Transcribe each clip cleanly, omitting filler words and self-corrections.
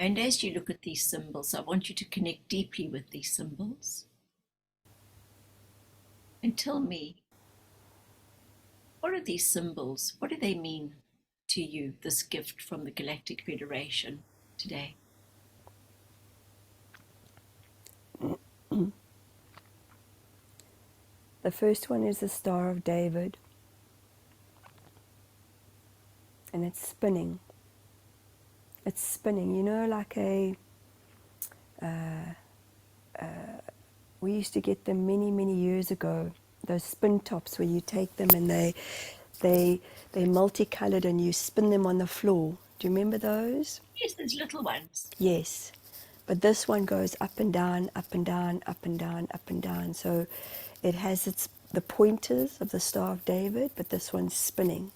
And as you look at these symbols, I want you to connect deeply with these symbols. And tell me, what are these symbols? What do they mean to you, this gift from the Galactic Federation today? The first one is the Star of David, and it's spinning. It's spinning, you know, like we used to get them many, many years ago, those spin tops where you take them and they're multicolored and you spin them on the floor. Do you remember those? Yes, there's little ones. Yes. But this one goes up and down, up and down, up and down, up and down. So it has the pointers of the Star of David, but this one's spinning.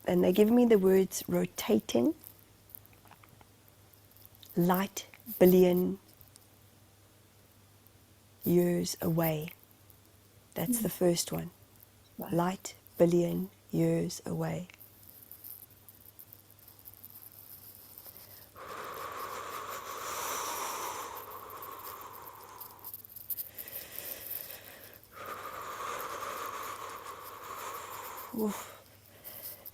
And they give me the words rotating, light billion years away. That's the first one. Right. Light billion years away. Oof.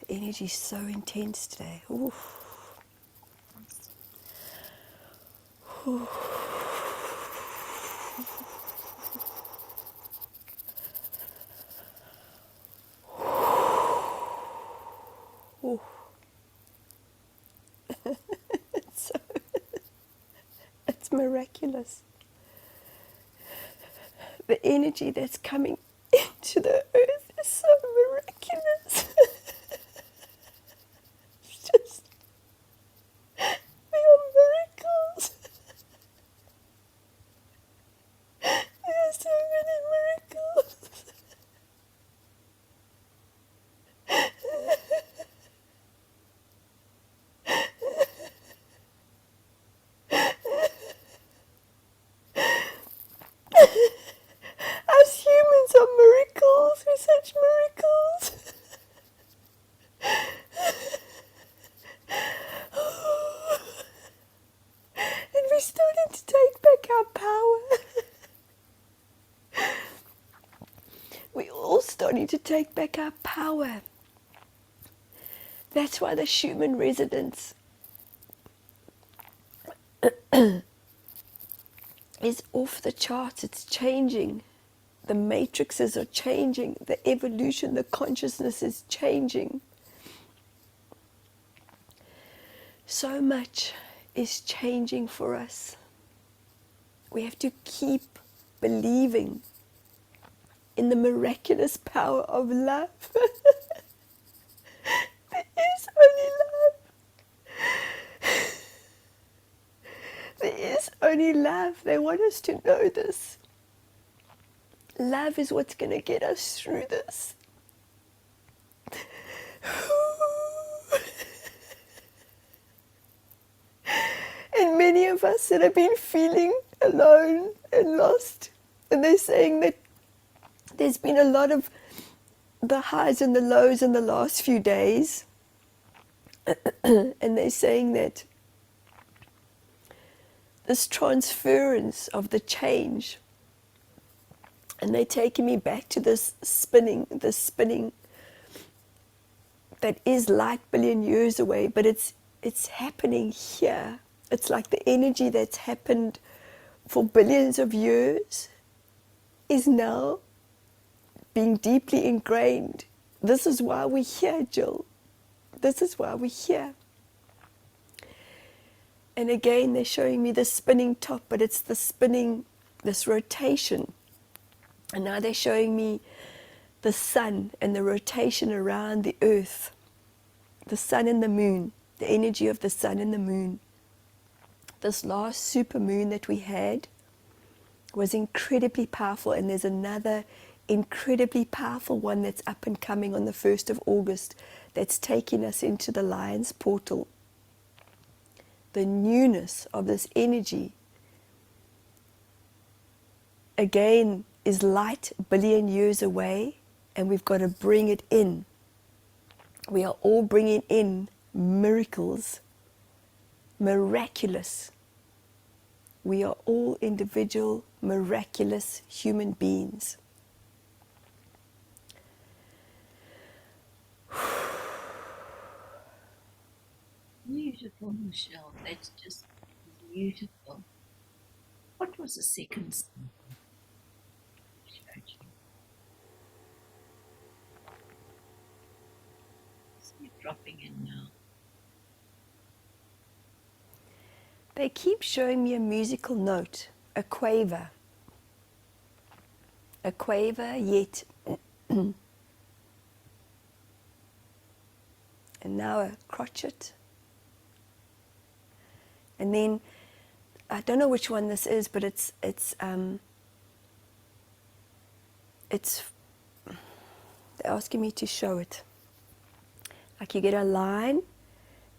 The energy is so intense today. Oof. Oof. Oof. It's miraculous. The energy that's coming into the earth is so miraculous. It's just, they are miracles. There are so many miracles. Us humans are miracles. We're such miracles. And we're starting to take back our power. We're all starting to take back our power. That's why the Schumann resonance is off the charts. It's changing. The matrices are changing. The evolution, the consciousness is changing. So much is changing for us. We have to keep believing in the miraculous power of love. There is only love. There is only love. They want us to know this. Love is what's going to get us through this. And many of us that have been feeling alone and lost, and they're saying that there's been a lot of the highs and the lows in the last few days. And they're saying that this transference of the change, and they're taking me back to this spinning that is light billion years away, but it's happening here. It's like the energy that's happened for billions of years is now being deeply ingrained. This is why we're here, Jill. This is why we're here. And again, they're showing me the spinning top, but it's the spinning, this rotation. And now they're showing me the sun and the rotation around the earth. The sun and the moon, the energy of the sun and the moon. This last super moon that we had was incredibly powerful, and there's another incredibly powerful one that's up and coming on the 1st of August that's taking us into the Lion's portal. The newness of this energy, again, is light billion years away, and we've got to bring it in. We are all bringing in miracles miraculous. We are all individual, miraculous human beings. Beautiful, Michelle. That's just beautiful. What was the second symbol I showed you? See it dropping in now. They keep showing me a musical note, a quaver, yet, and now a crotchet. And then, I don't know which one this is, but it's they're asking me to show it. Like you get a line,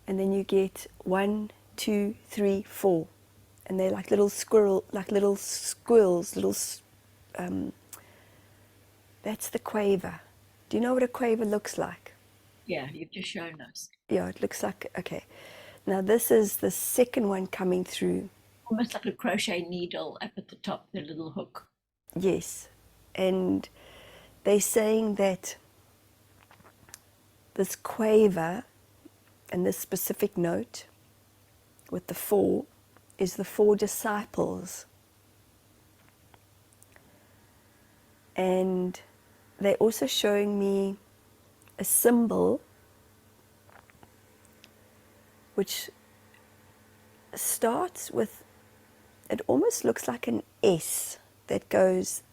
and then you get 1, 2, 3, 4, and they're like little squirrels. That's the quaver. Do you know what a quaver looks like? Yeah, you've just shown us. Yeah, it looks like, okay. Now this is the second one coming through. Almost like a crochet needle up at the top, the little hook. Yes. And they're saying that this quaver and this specific note with the 4 is the 4 disciples. And they're also showing me a symbol which starts with, it almost looks like an S that goes,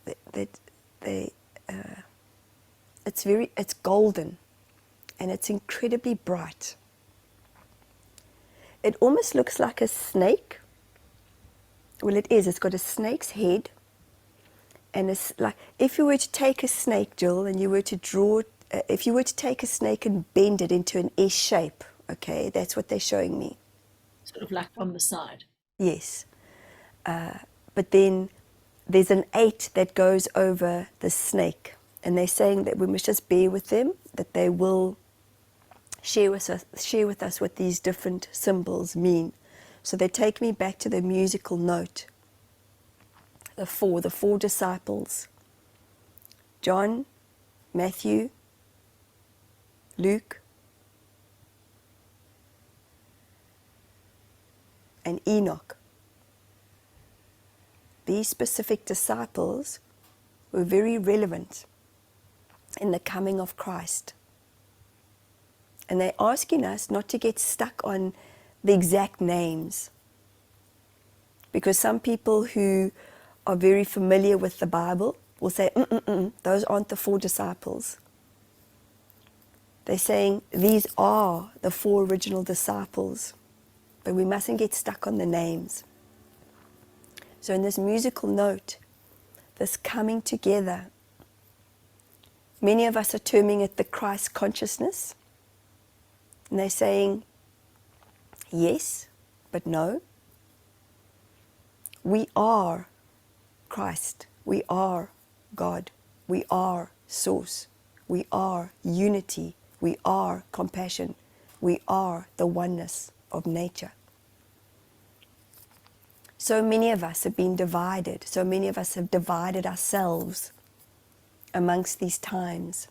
it's golden and it's incredibly bright. It almost looks like a snake. Well, it is. It's got a snake's head. And it's like, if you were to take a snake, Jill, and you were to draw, if you were to take a snake and bend it into an S shape, okay, that's what they're showing me. Sort of like from the side. Yes. But then there's an 8 that goes over the snake. And they're saying that we must just bear with them, that they will share with us what these different symbols mean. So they take me back to the musical note. The four disciples. John, Matthew, Luke, and Enoch. These specific disciples were very relevant in the coming of Christ. And they're asking us not to get stuck on the exact names. Because some people who are very familiar with the Bible will say, those aren't the 4 disciples. They're saying these are the 4 original disciples, but we mustn't get stuck on the names. So in this musical note, this coming together, many of us are terming it the Christ consciousness. And they're saying, yes, but no. We are Christ. We are God. We are source. We are unity. We are compassion. We are the oneness of nature. So many of us have been divided. So many of us have divided ourselves amongst these times.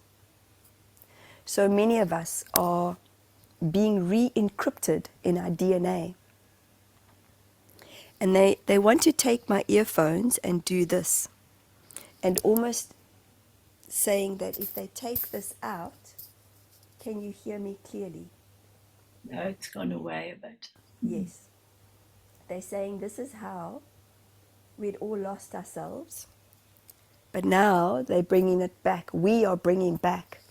So many of us are being re-encrypted in our DNA. And they want to take my earphones and do this. And almost saying that if they take this out, can you hear me clearly? No, it's gone away a bit. Yes. They're saying this is how we'd all lost ourselves. But now they're bringing it back. We are bringing back.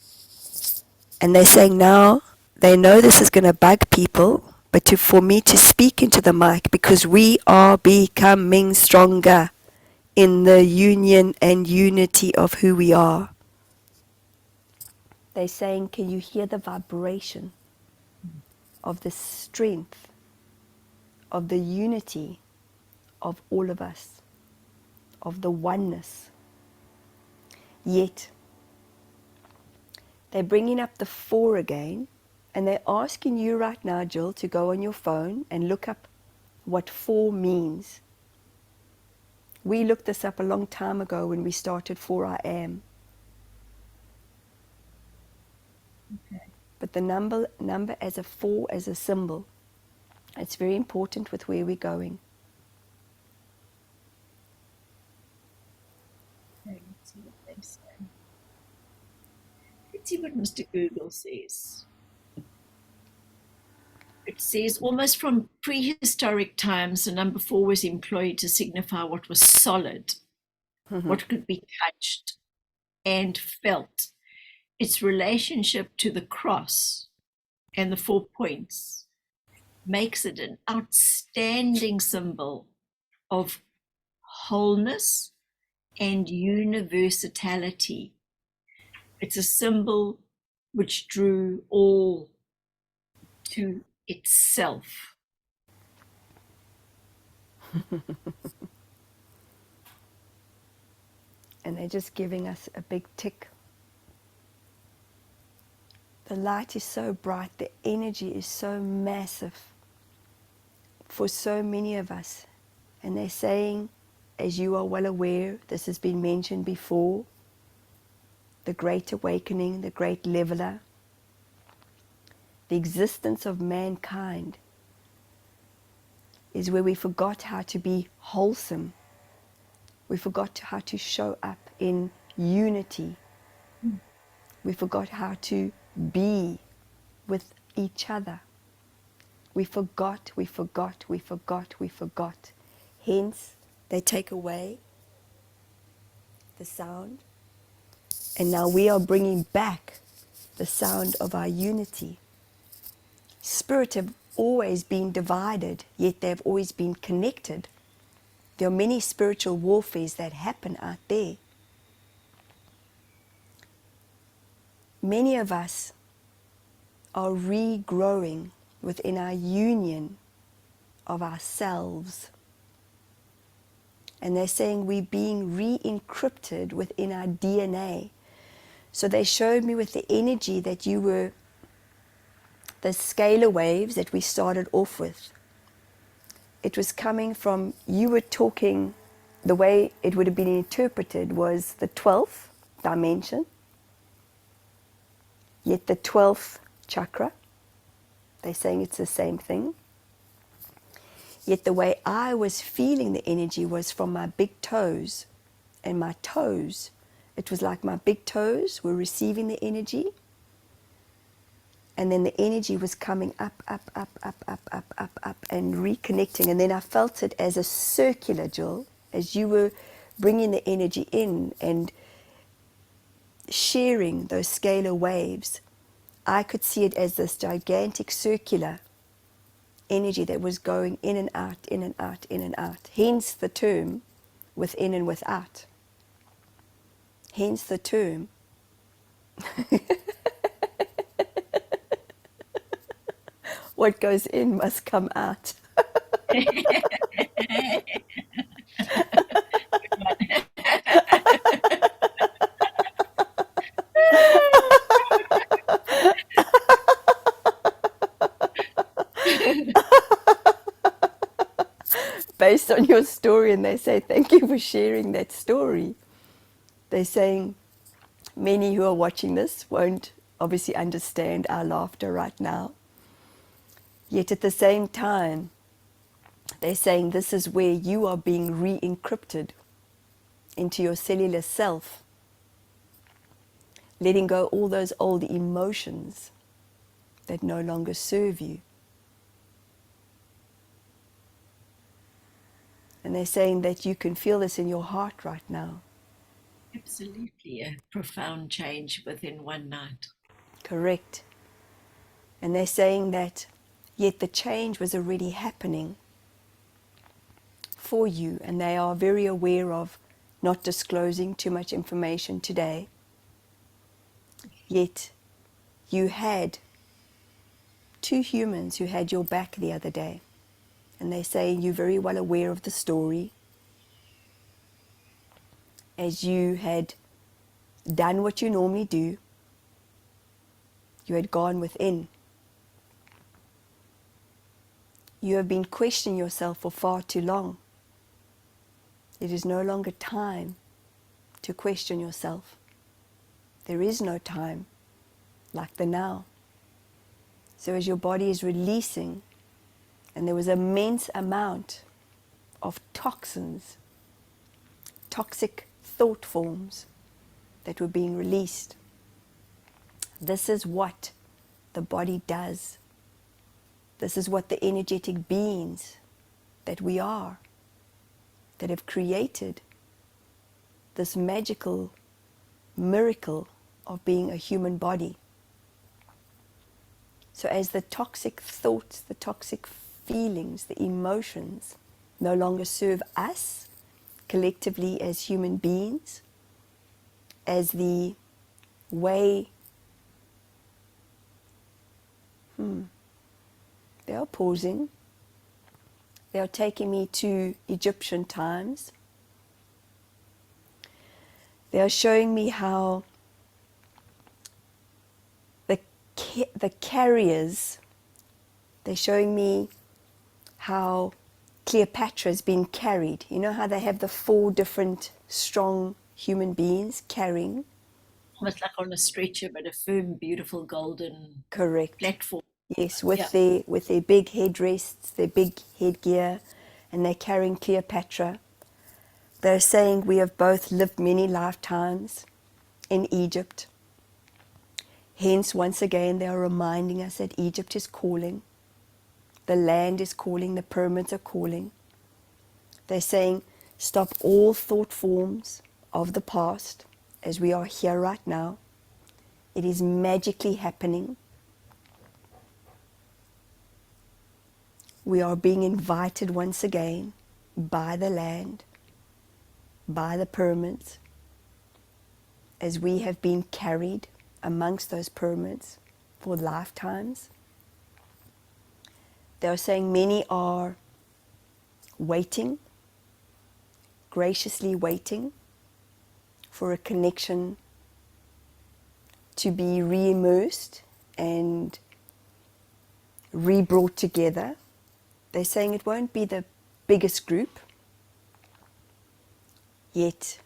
And they're saying now, they know this is going to bug people, but for me to speak into the mic, because we are becoming stronger in the union and unity of who we are. They're saying, can you hear the vibration of the strength, of the unity of all of us, of the oneness? Yet, they're bringing up the 4 again, And they're asking you right now, Jill, to go on your phone and look up what 4 means. We looked this up a long time ago when we started 4 I Am. Okay. But the number as a 4, as a symbol, it's very important with where we're going. Okay, let's see what they say. Let's see what Mr. Google says. It says, almost from prehistoric times, the number 4 was employed to signify what was solid, what could be touched and felt. Its relationship to the cross and the 4 points makes it an outstanding symbol of wholeness and universality. It's a symbol which drew all to itself. And they're just giving us a big tick. The light is so bright, the energy is so massive for so many of us. And they're saying, as you are well aware, this has been mentioned before, the Great Awakening, the Great Leveler, the existence of mankind is where we forgot how to be wholesome. We forgot how to show up in unity. We forgot how to be with each other. We forgot. Hence, they take away the sound. And now we are bringing back the sound of our unity. Spirit have always been divided, yet they've always been connected. There are many spiritual warfares that happen out there. Many of us are regrowing within our union of ourselves. And they're saying we're being re-encrypted within our DNA. So they showed me with the energy that you were, the scalar waves that we started off with. It was coming from, you were talking, the way it would have been interpreted was the 12th dimension, yet the 12th chakra. They're saying it's the same thing. Yet the way I was feeling the energy was from my big toes and my toes. It was like my big toes were receiving the energy, and then the energy was coming up, and reconnecting. And then I felt it as a circular, Jill, as you were bringing the energy in and sharing those scalar waves. I could see it as this gigantic circular energy that was going in and out, in and out, in and out. Hence the term within and without. Hence the term what goes in must come out. Based on your story, and they say thank you for sharing that story. They're saying many who are watching this won't obviously understand our laughter right now. Yet at the same time, they're saying this is where you are being re-encrypted into your cellular self, letting go all those old emotions that no longer serve you. And they're saying that you can feel this in your heart right now. Absolutely, a profound change within one night. Correct. And they're saying that yet the change was already happening for you, and they are very aware of not disclosing too much information today. Yet you had 2 humans who had your back the other day, and they say you're very well aware of the story, as you had done what you normally do. You had gone within You have been questioning yourself for far too long. It is no longer time to question yourself. There is no time like the now. So as your body is releasing, and there was an immense amount of toxins, toxic thought forms that were being released. This is what the body does. This is what the energetic beings that we are, that have created this magical miracle of being a human body. So as the toxic thoughts, the toxic feelings, the emotions no longer serve us collectively as human beings, as the way they are pausing. They are taking me to Egyptian times. They are showing me how the carriers, they're showing me how Cleopatra has been carried. You know how they have the 4 different strong human beings carrying? Almost like on a stretcher, but a firm, beautiful golden Correct. platform. Yes, with their big headrests, their big headgear, and they're carrying Cleopatra. They're saying we have both lived many lifetimes in Egypt. Hence, once again, they are reminding us that Egypt is calling. The land is calling, the pyramids are calling. They're saying, stop all thought forms of the past as we are here right now. It is magically happening. We are being invited once again by the land, by the pyramids, as we have been carried amongst those pyramids for lifetimes. They are saying many are waiting, graciously waiting for a connection to be re-immersed and re-brought together. They're saying it won't be the biggest group, yet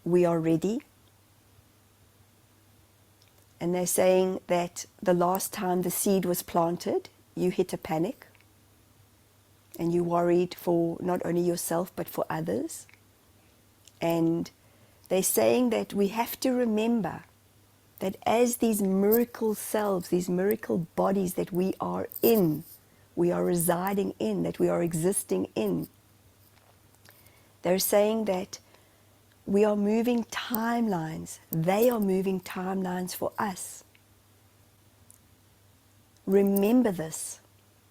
we are ready. And they're saying that the last time the seed was planted, you hit a panic and you worried for not only yourself but for others. And they're saying that we have to remember that as these miracle selves, these miracle bodies that we are in, we are residing in, that we are existing in, they're saying that we are moving timelines. They are moving timelines for us. Remember this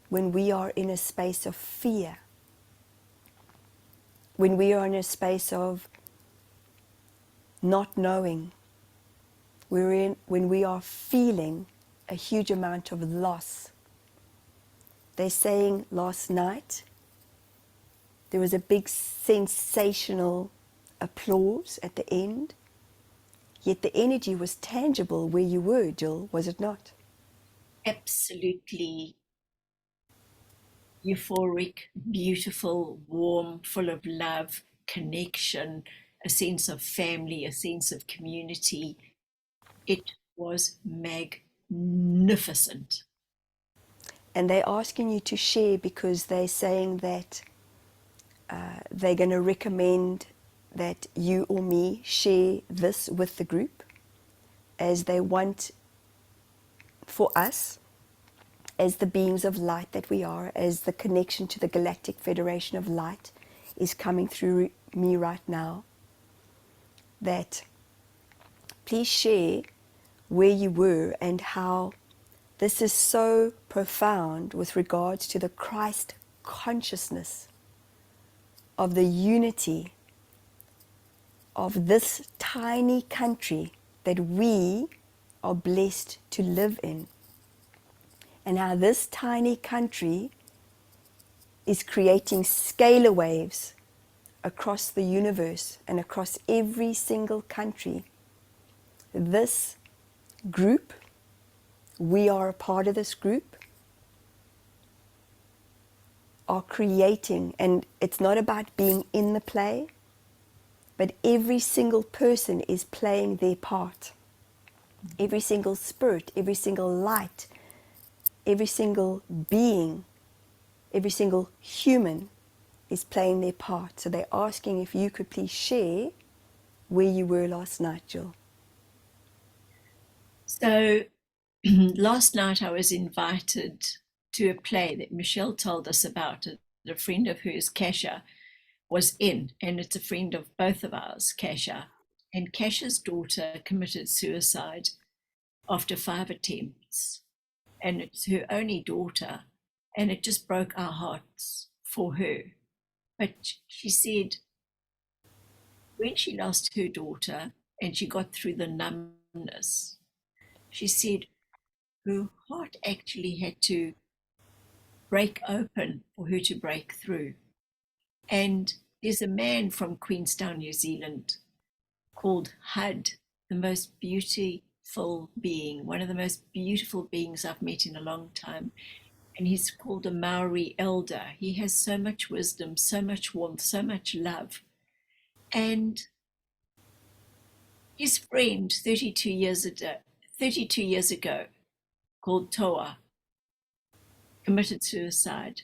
when we are in a space of fear, when we are in a space of not knowing, when we are feeling a huge amount of loss. They're saying last night there was a big sensational applause at the end, yet the energy was tangible where you were, Jill, was it not? Absolutely euphoric, beautiful, warm, full of love, connection, a sense of family, a sense of community. It was magnificent. And they're asking you to share because they're saying that they're going to recommend that you or me share this with the group, as they want for us, as the beings of light that we are, as the connection to the Galactic Federation of Light is coming through me right now, that please share where you were and how this is so profound with regards to the Christ consciousness of the unity of this tiny country that we are blessed to live in, and how this tiny country is creating scalar waves across the universe and across every single country. This group, we are a part of this group, are creating, and it's not about being in the play, but every single person is playing their part. Every single spirit, every single light, every single being, every single human is playing their part. So they're asking if you could please share where you were last night, Jill. So last night I was invited to a play that Michelle told us about. A friend of hers, Kasha, was in, and it's a friend of both of ours, Kasha. And Kasha's daughter committed suicide after 5 attempts. And it's her only daughter, and it just broke our hearts for her. But she said when she lost her daughter and she got through the numbness, she said her heart actually had to break open for her to break through. And there's a man from Queenstown, New Zealand, called Hud, the most beautiful being, one of the most beautiful beings I've met in a long time. And he's called a Maori elder. He has so much wisdom, so much warmth, so much love. And his friend 32 years ago, called Toa, committed suicide,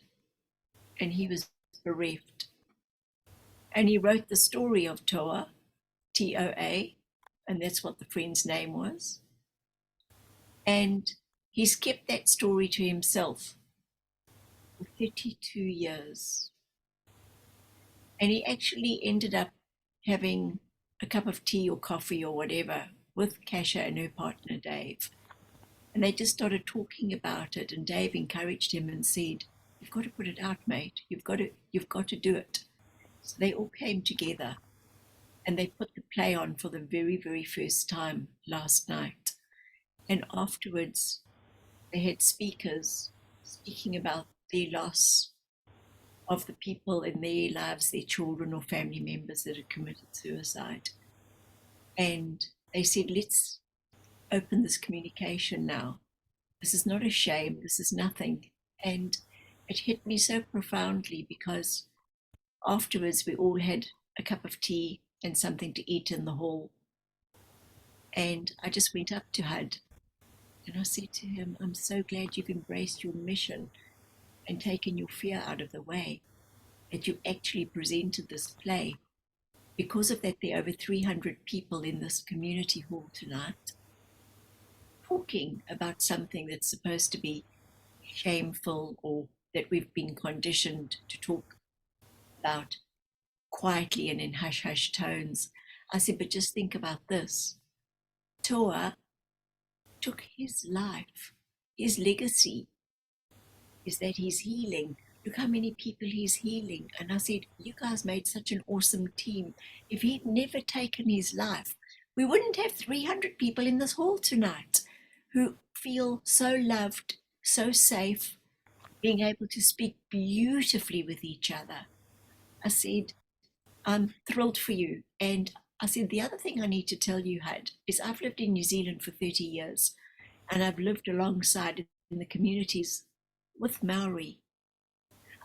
and he was bereft. And he wrote the story of Toa, Toa, and that's what the friend's name was. And he's kept that story to himself for 32 years. And he actually ended up having a cup of tea or coffee or whatever with Kasha and her partner, Dave. And they just started talking about it, and Dave encouraged him and said, "You've got to put it out, mate. You've got to do it." So they all came together and they put the play on for the very, very first time last night. And afterwards, they had speakers speaking about their loss of the people in their lives, their children or family members that had committed suicide. And they said, let's open this communication now. This is not a shame. This is nothing. And it hit me so profoundly because afterwards we all had a cup of tea and something to eat in the hall. And I just went up to Hud and I said to him, "I'm so glad you've embraced your mission and taken your fear out of the way, that you actually presented this play. Because of that, there are over 300 people in this community hall tonight talking about something that's supposed to be shameful or that we've been conditioned to talk about quietly and in hush-hush tones." I said, "But just think about this. Toa took his life. His legacy is that he's healing. Look how many people he's healing." And I said, "You guys made such an awesome team. If he'd never taken his life, we wouldn't have 300 people in this hall tonight who feel so loved, so safe, being able to speak beautifully with each other." I said, "I'm thrilled for you." And I said, "The other thing I need to tell you, Hud, is I've lived in New Zealand for 30 years and I've lived alongside in the communities with Maori."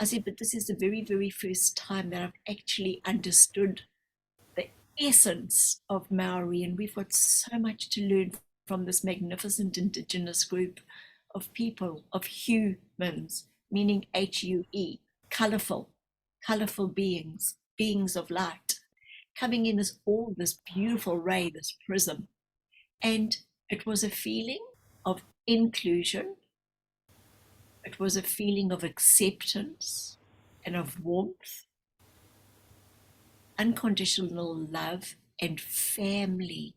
I said, "But this is the very, very first time that I've actually understood the essence of Maori, and we've got so much to learn from this magnificent indigenous group of people, of humans, meaning H-U-E, colorful beings, beings of light, coming in as all this beautiful ray, this prism." And it was a feeling of inclusion. It was a feeling of acceptance and of warmth, unconditional love and family.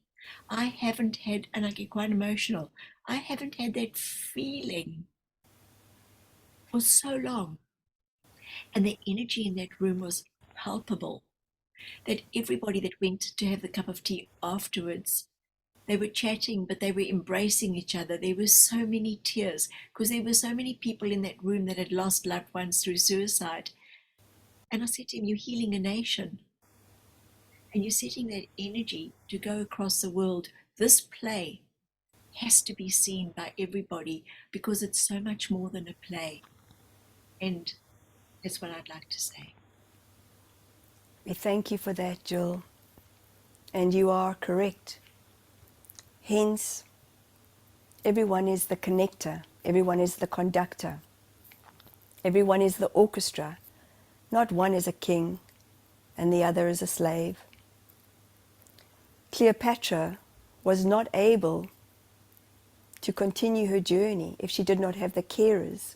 I haven't had, and I get quite emotional, I haven't had that feeling for so long. And the energy in that room was palpable, that everybody that went to have the cup of tea afterwards, they were chatting, but they were embracing each other. There were so many tears because there were so many people in that room that had lost loved ones through suicide. And I said to him, "You're healing a nation. And you're setting that energy to go across the world. This play has to be seen by everybody because it's so much more than a play." And is what I'd like to say. We thank you for that, Jill. And you are correct. Hence, everyone is the connector. Everyone is the conductor. Everyone is the orchestra. Not one is a king and the other is a slave. Cleopatra was not able to continue her journey if she did not have the carers,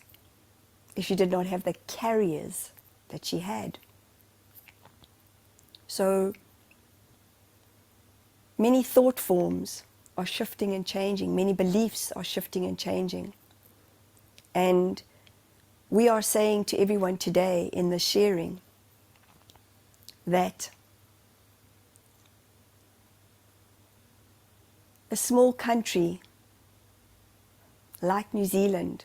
if she did not have the carriers that she had. So many thought forms are shifting and changing. Many beliefs are shifting and changing. And we are saying to everyone today in the sharing that a small country like New Zealand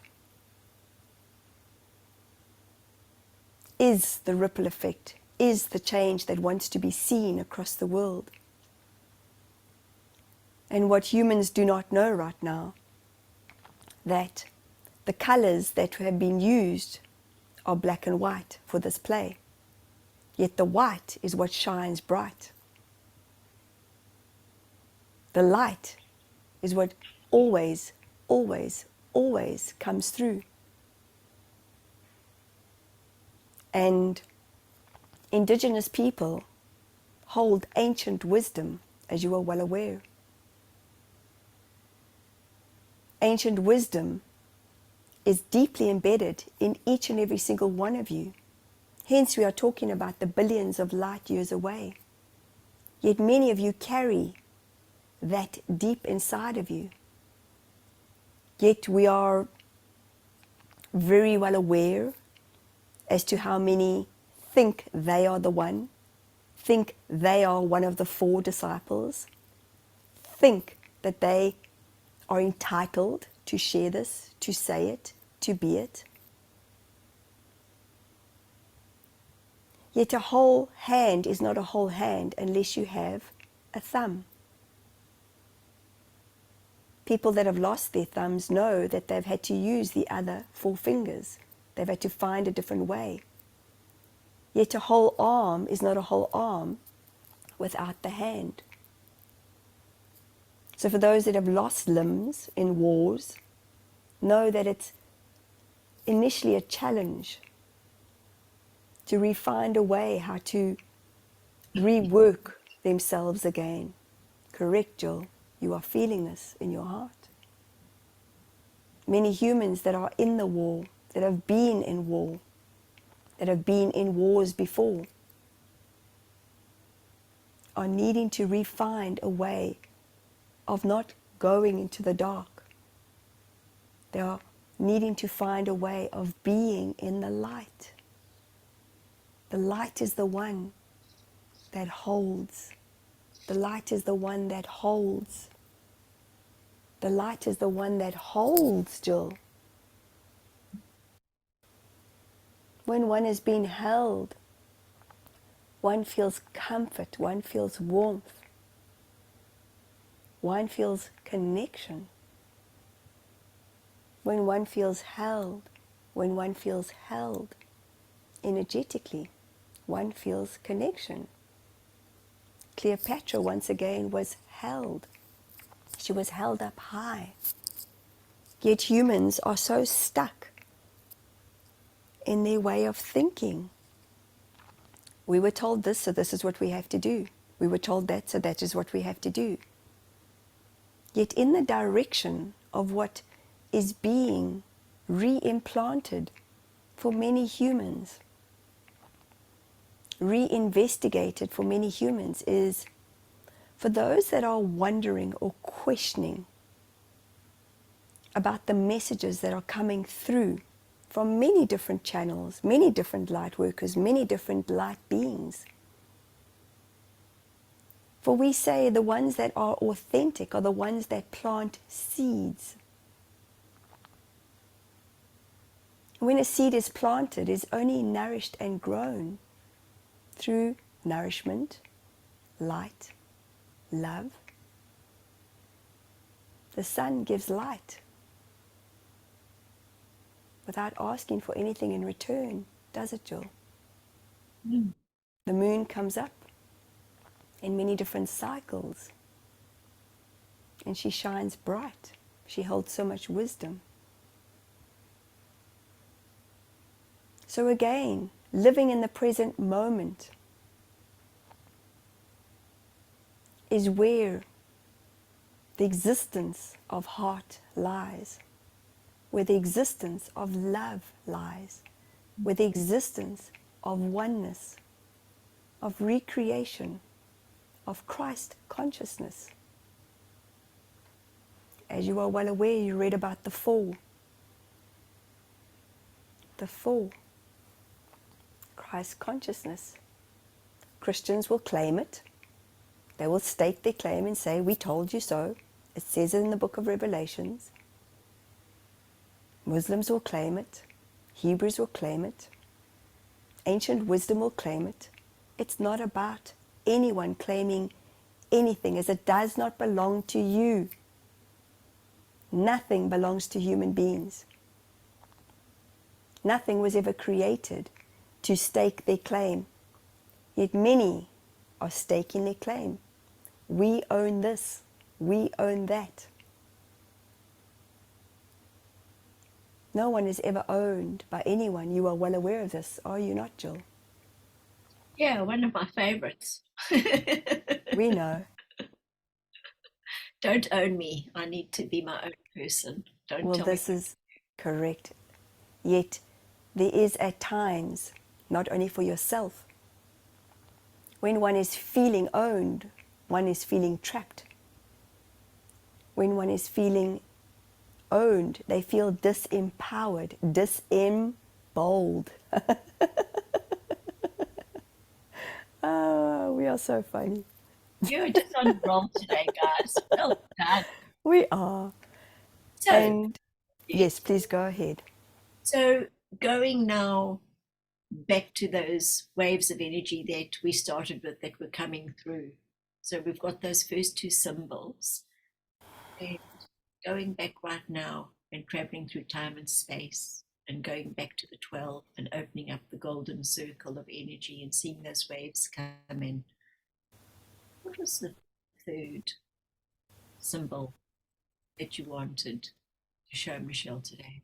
is the ripple effect, is the change that wants to be seen across the world. And what humans do not know right now, that the colors that have been used are black and white for this play. Yet the white is what shines bright. The light is what always, always, always comes through. And indigenous people hold ancient wisdom, as you are well aware. Ancient wisdom is deeply embedded in each and every single one of you. Hence we are talking about the billions of light years away. Yet many of you carry that deep inside of you. Yet we are very well aware as to how many think they are the one, think they are one of the 4 disciples, think that they are entitled to share this, to say it, to be it. Yet a whole hand is not a whole hand unless you have a thumb. People that have lost their thumbs know that they've had to use the other 4 fingers. They've had to find a different way. Yet a whole arm is not a whole arm without the hand. So for those that have lost limbs in wars, know that it's initially a challenge to re-find a way how to rework themselves again. Correct, Jill. You are feeling this in your heart. Many humans that are in the war, that have been in war, that have been in wars before, are needing to re-find a way of not going into the dark. They are needing to find a way of being in the light. The light is the one that holds. The light is the one that holds. The light is the one that holds, Jill. When one is being held, one feels comfort, one feels warmth, one feels connection. When one feels held, energetically, one feels connection. Cleopatra once again was held. She was held up high. Yet humans are so stuck in their way of thinking. We were told this, so this is what we have to do. We were told that, so that is what we have to do. Yet in the direction of what is being re-implanted for many humans, re-investigated for many humans, is for those that are wondering or questioning about the messages that are coming through from many different channels, many different light workers, many different light beings. For we say the ones that are authentic are the ones that plant seeds. When a seed is planted, it is only nourished and grown through nourishment, light, love. The sun gives light without asking for anything in return. does it, Jill? Mm. The moon comes up in many different cycles, and she shines bright. She holds so much wisdom. So again, living in the present moment is where the existence of heart lies, where the existence of love lies, where the existence of oneness, of recreation, of Christ consciousness. As you are well aware, you read about the fall. The fall. Christ consciousness. Christians will claim it. They will state their claim and say, we told you so. It says it in the book of Revelations. Muslims will claim it. Hebrews will claim it. Ancient wisdom will claim it. It's not about anyone claiming anything, as it does not belong to you. Nothing belongs to human beings. Nothing was ever created to stake their claim. Yet many are staking their claim. We own this. We own that. No one is ever owned by anyone. You are well aware of this, are you not, Jill? Yeah, one of my favorites. We know. Don't own me. I need to be my own person. Don't Well, tell this me. is correct. Yet there is at times, not only for yourself, when one is feeling owned, one is feeling trapped. When one is feeling owned, they feel disempowered, disemboldened. Oh, we are so funny. You're just on a roll today, guys. Well done. We are. So, And yes, please go ahead. so going now back to those waves of energy that we started with that were coming through. So we've got those first two symbols, and going back right now and traveling through time and space and going back to the 12 and opening up the golden circle of energy and seeing those waves come in. What was the third symbol that you wanted to show Michelle today?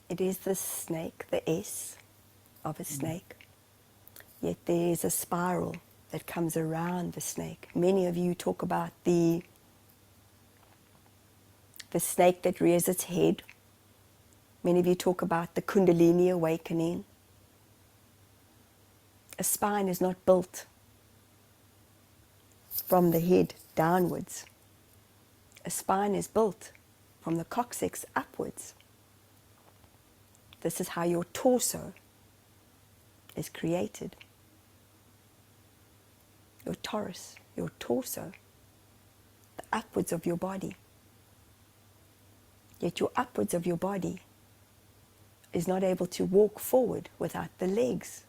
It is the snake, the S of a snake. Yet there is a spiral that comes around the snake. Many of you talk about the snake that rears its head. Many of you talk about the Kundalini awakening. A spine is not built from the head downwards. A spine is built from the coccyx upwards. This is how your torso is created. Your torus, your torso, the upwards of your body. Yet your upwards of your body is not able to walk forward without the legs.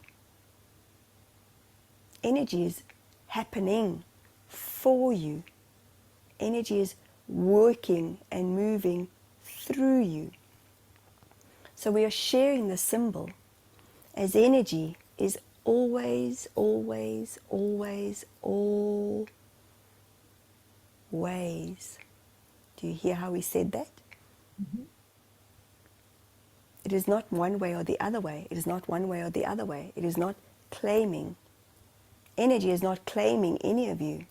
Energy is happening for you. Energy is working and moving through you. So we are sharing the symbol as energy is always, always, always, always. Do you hear how we said that? Mm-hmm. It is not one way or the other way. It is not one way or the other way. It is not claiming. Energy is not claiming any of you.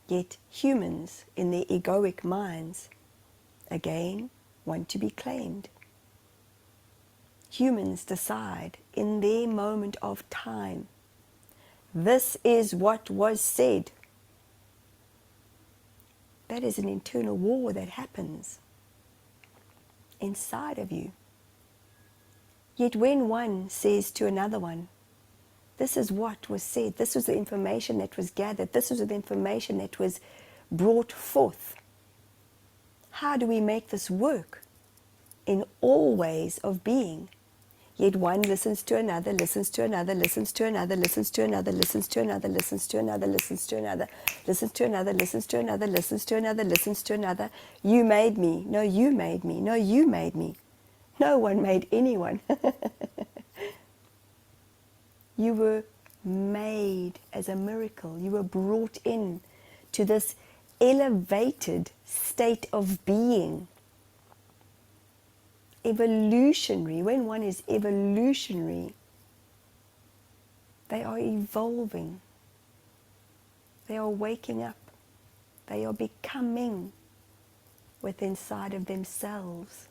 Yet humans in their egoic minds, again, want to be claimed. Humans decide in their moment of time, this is what was said. That is an internal war that happens inside of you. Yet when one says to another one, this is what was said, this was the information that was gathered, this was the information that was brought forth. How do we make this work in all ways of being? Yet one listens to another, listens to another, listens to another, listens to another, listens to another, listens to another, listens to another, listens to another, listens to another, listens to another, listens to another. You made me. No, you made me. No, you made me. No one made anyone. You were made as a miracle. You were brought in to this elevated state of being. Evolutionary. When one is evolutionary, they are evolving. They are waking up. They are becoming within inside of themselves.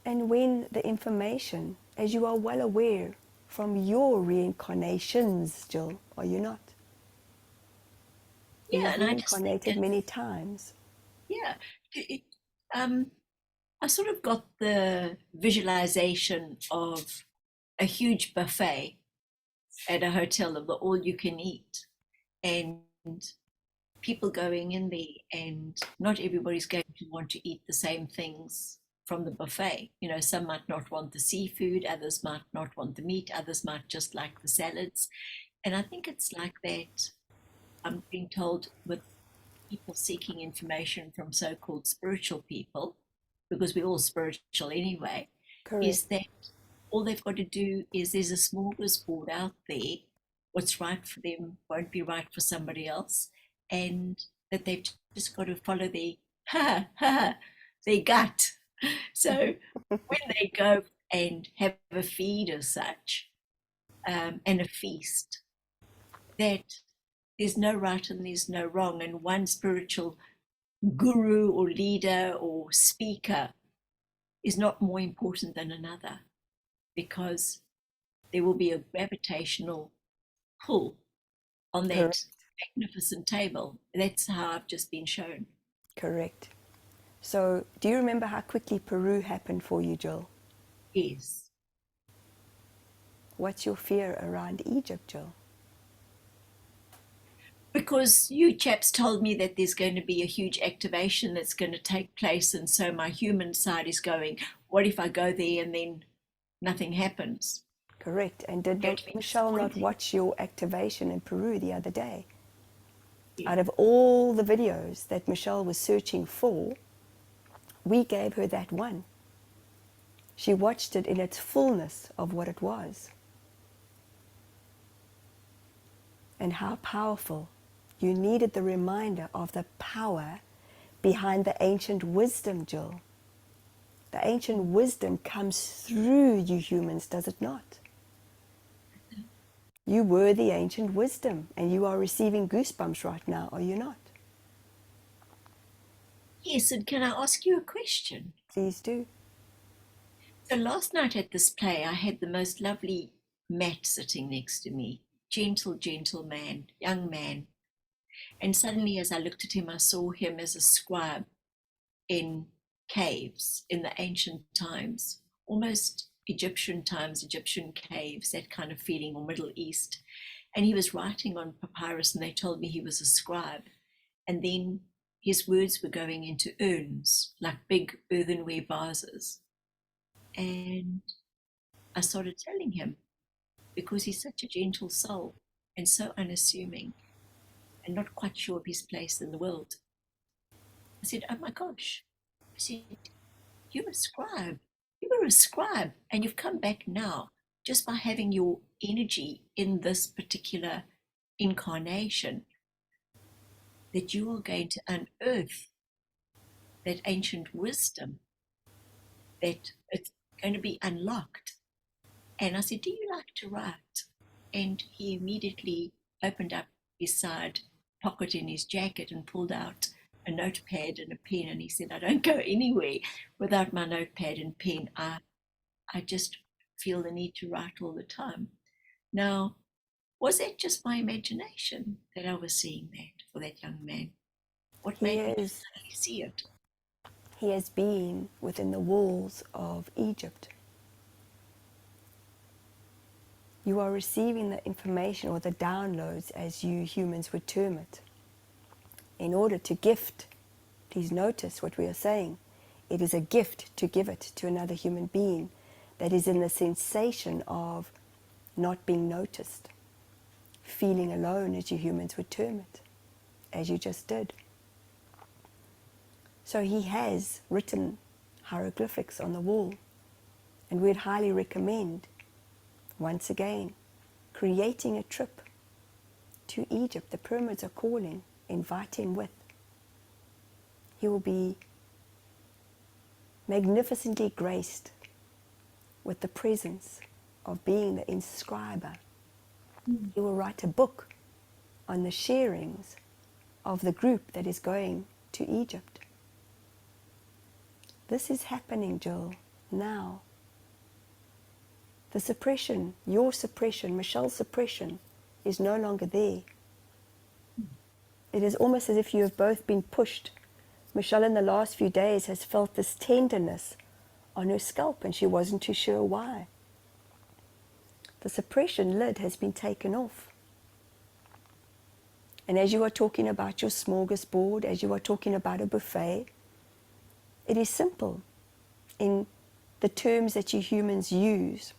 And when the information, as you are well aware from your reincarnations, Jill, are you not? Yeah, You've and I just think reincarnated many times. yeah, I sort of got the visualization of a huge buffet at a hotel of the all you can eat, and people going in there, and not everybody's going to want to eat the same things from the buffet. You know, some might not want the seafood, others might not want the meat, others might just like the salads. And I think it's like that. I'm being told with people seeking information from so-called spiritual people, because we're all spiritual anyway, Correct. is that all they've got to do is there's a smorgasbord out there. What's right for them won't be right for somebody else, and that they've just got to follow their gut. So when they go and have a feed or such, and a feast, that there's no right and there's no wrong, and one spiritual guru or leader or speaker is not more important than another, because there will be a gravitational pull on that Correct. magnificent table. That's how I've just been shown. Correct. So, do you remember how quickly Peru happened for you, Jill? Yes. What's your fear around Egypt, Jill? Because you chaps told me that there's going to be a huge activation that's going to take place, and so my human side is going, what if I go there and then nothing happens? Correct. And did That would not be Michelle not disappointing. watch your activation in Peru the other day? Yeah. Out of all the videos that Michelle was searching for, we gave her that one. She watched it in its fullness of what it was. And how powerful. You needed the reminder of the power behind the ancient wisdom, Jill. The ancient wisdom comes through you humans, does it not? You were the ancient wisdom, and you are receiving goosebumps right now, are you not? Yes, and can I ask you a question? Please do. So last night at this play, I had the most lovely Matt sitting next to me. Gentle, gentle man, young man. And suddenly, as I looked at him, I saw him as a scribe in caves in the ancient times, almost Egyptian times, Egyptian caves, that kind of feeling, or Middle East. And he was writing on papyrus, and they told me he was a scribe. And then his words were going into urns, like big earthenware vases. And I started telling him, because he's such a gentle soul and so unassuming and not quite sure of his place in the world. I said, oh my gosh. I said, you're a scribe. You were a scribe, and you've come back now just by having your energy in this particular incarnation, that you are going to unearth that ancient wisdom, that it's going to be unlocked. And I said, do you like to write? And he immediately opened up his side pocket in his jacket and pulled out a notepad and a pen. And he said, I don't go anywhere without my notepad and pen. I just feel the need to write all the time. Now, was that just my imagination that I was seeing that for that young man? What He made me is, suddenly see it? he has been within the walls of Egypt. You are receiving the information or the downloads, as you humans would term it, in order to gift. Please notice what we are saying. It is a gift to give it to another human being that is in the sensation of not being noticed, feeling alone, as you humans would term it, as you just did. So he has written hieroglyphics on the wall. And we'd highly recommend, once again, creating a trip to Egypt. The pyramids are calling. Invite him with. He will be magnificently graced with the presence of being the inscriber. He will write a book on the sharings of the group that is going to Egypt. This is happening, Jill, now. The suppression, your suppression, Michelle's suppression, is no longer there. It is almost as if you have both been pushed. Michelle in the last few days has felt this tenderness on her scalp, and she wasn't too sure why. The suppression lid has been taken off. And as you are talking about your smorgasbord, as you are talking about a buffet, it is simple in the terms that you humans use.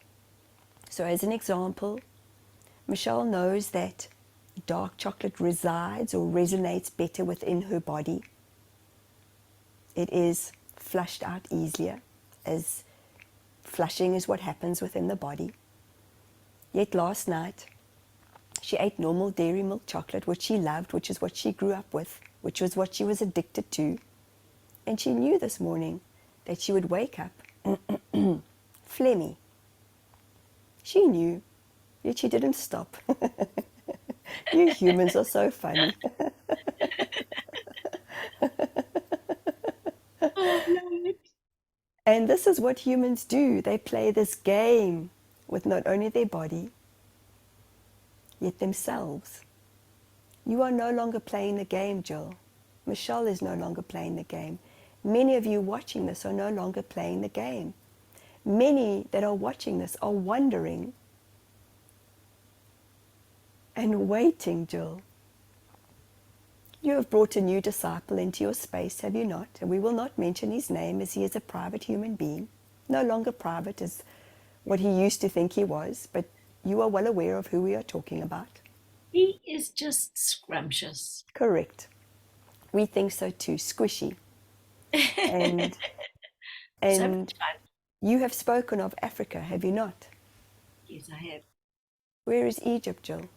So as an example, Michelle knows that dark chocolate resides or resonates better within her body. It is flushed out easier, as flushing is what happens within the body. Yet last night, she ate normal dairy milk chocolate, which she loved, which is what she grew up with, which was what she was addicted to. And she knew this morning that she would wake up phlegmy. She knew, yet she didn't stop. You humans are so funny. Oh, Lord. And this is what humans do. They play this game with not only their body, yet themselves. You are no longer playing the game, Jill. Michelle is no longer playing the game. Many of you watching this are no longer playing the game. Many that are watching this are wondering and waiting, Jill. You have brought a new disciple into your space, have you not? And we will not mention his name, as he is a private human being. No longer private as what he used to think he was, but you are well aware of who we are talking about. He is just scrumptious. Correct. We think so too. Squishy. And So fun. you have spoken of Africa, have you not? Yes, I have. Where is Egypt, Jill?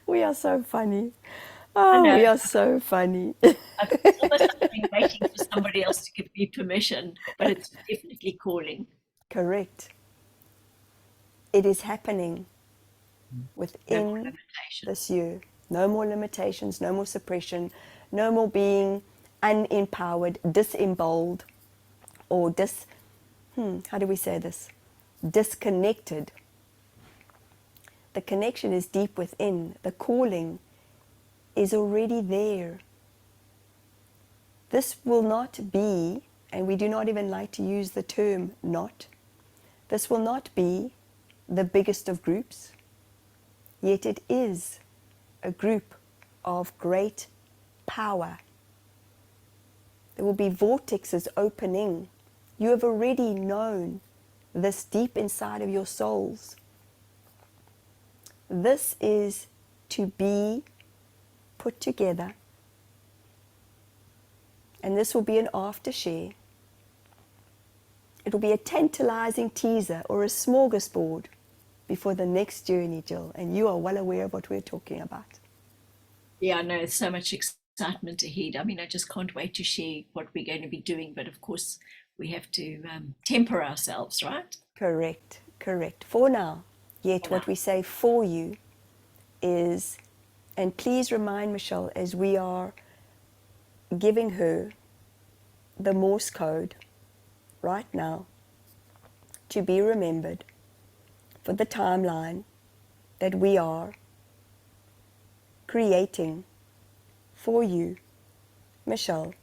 We are so funny. Oh, we are so funny. It's almost like I've been waiting for somebody else to give me permission, but it's definitely calling. Correct. It is happening No more within limitations. this year. No more limitations, no more suppression, no more being unempowered, disemboweled, or how do we say this? Disconnected. The connection is deep within. The calling is already there. This will not be, and we do not even like to use the term not, this will not be the biggest of groups, yet it is a group of great power. There will be vortexes opening. You have already known this deep inside of your souls. This is to be put together, and this will be an aftershare. It will be a tantalizing teaser or a smorgasbord before the next journey, Jill, and you are well aware of what we're talking about. Yeah, I know, so much excitement ahead. I mean, I just can't wait to share what we're going to be doing, but of course, we have to temper ourselves, right? Correct, correct. For now. Yet what we say for you is, and please remind Michelle as we are giving her the Morse code right now to be remembered for the timeline that we are creating for you, Michelle,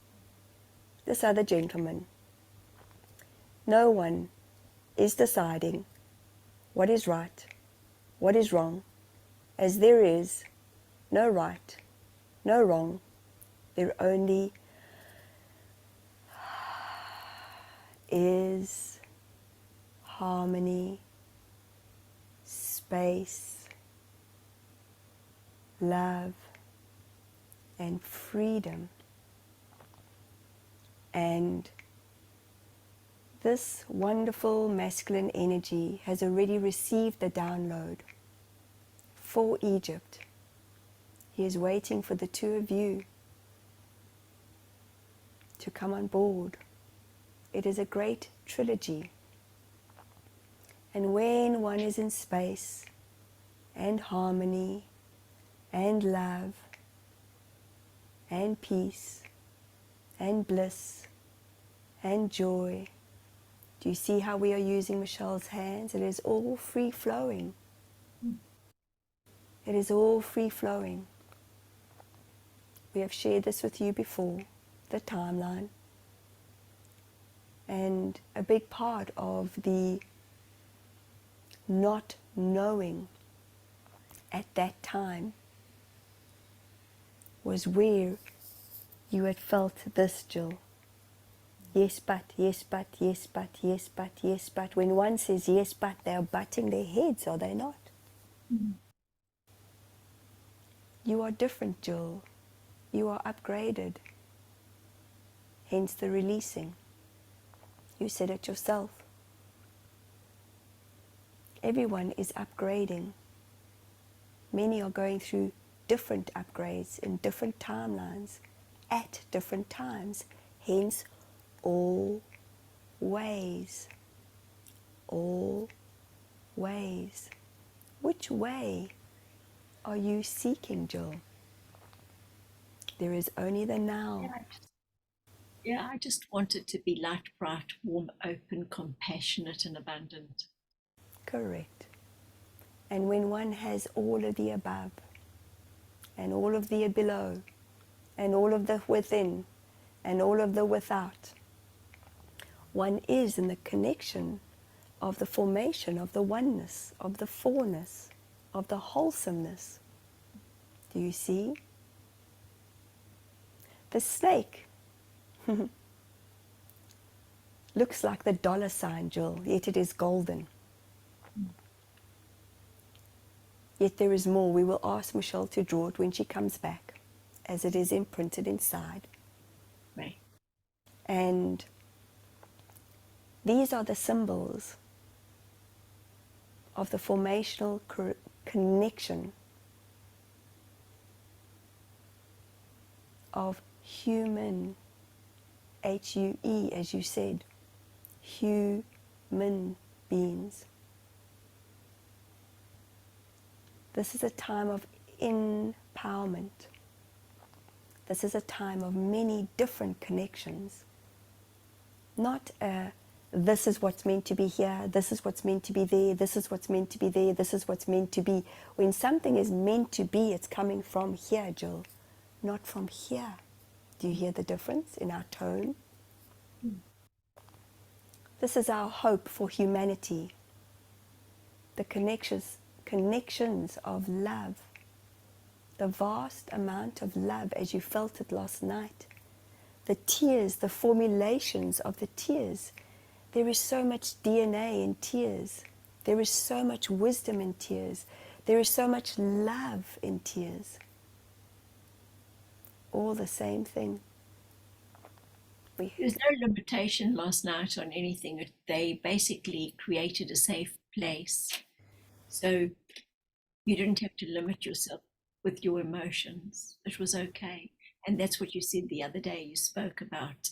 this other gentleman. No one is deciding what is right, what is wrong, as there is no right, no wrong. There only is harmony, space, love, and freedom. And this wonderful masculine energy has already received the download for Egypt. He is waiting for the two of you to come on board. It is a great trilogy. And when one is in space and harmony and love and peace and bliss and joy, do you see how we are using Michelle's hands? It is all free-flowing. It is all free-flowing. We have shared this with you before, the timeline. And a big part of the not knowing at that time was where you had felt this, Jill. Yes, but, yes, but, yes, but, yes, but, yes, but. When one says yes, but, they are butting their heads, are they not? Mm-hmm. You are different, Jill. You are upgraded. Hence the releasing. You said it yourself. Everyone is upgrading. Many are going through different upgrades in different timelines at different times. Hence, all ways. All ways. Which way are you seeking, Jill? There is only the now. I just want it to be light, bright, warm, open, compassionate, and abundant. Correct. And when one has all of the above, and all of the below, and all of the within, and all of the without, one is in the connection of the formation of the oneness, of the fourness, of the wholesomeness. Do you see? The snake looks like the dollar sign, Jill, yet it is golden. Yet there is more. We will ask Michelle to draw it when she comes back, as it is imprinted inside. Right. And these are the symbols of the formational connection of human, H-U-E, as you said, human beings. This is a time of empowerment. This is a time of many different connections. Not this is what's meant to be here, this is what's meant to be there, this is what's meant to be there, this is what's meant to be. When something is meant to be, it's coming from here, Jill, not from here. Do you hear the difference in our tone? This is our hope for humanity. The connections of love. The vast amount of love as you felt it last night. The tears, the formulations of the tears. There is so much DNA in tears. There is so much wisdom in tears. There is so much love in tears. All the same thing. There's no limitation last night on anything. They basically created a safe place. So you didn't have to limit yourself with your emotions. It was okay. And that's what you said the other day. You spoke about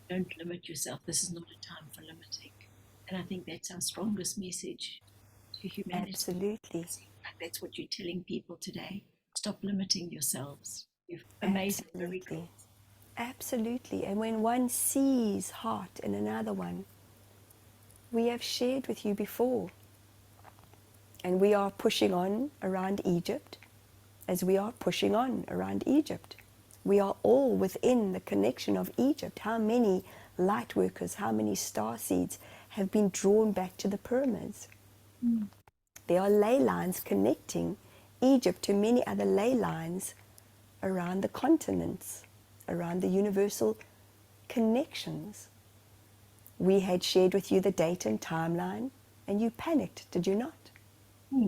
don't limit yourself. This is not a time for limiting. And I think that's our strongest message to humanity. Absolutely. That's what you're telling people today. Stop limiting yourselves. You've amazing miracles. Absolutely. And when one sees heart in another one, we have shared with you before. And we are pushing on around Egypt as we are pushing on around Egypt. We are all within the connection of Egypt. How many light workers, how many star seeds have been drawn back to the pyramids? There are ley lines connecting Egypt to many other ley lines around the continents, around the universal connections. We had shared with you the date and timeline, and you panicked, did you not?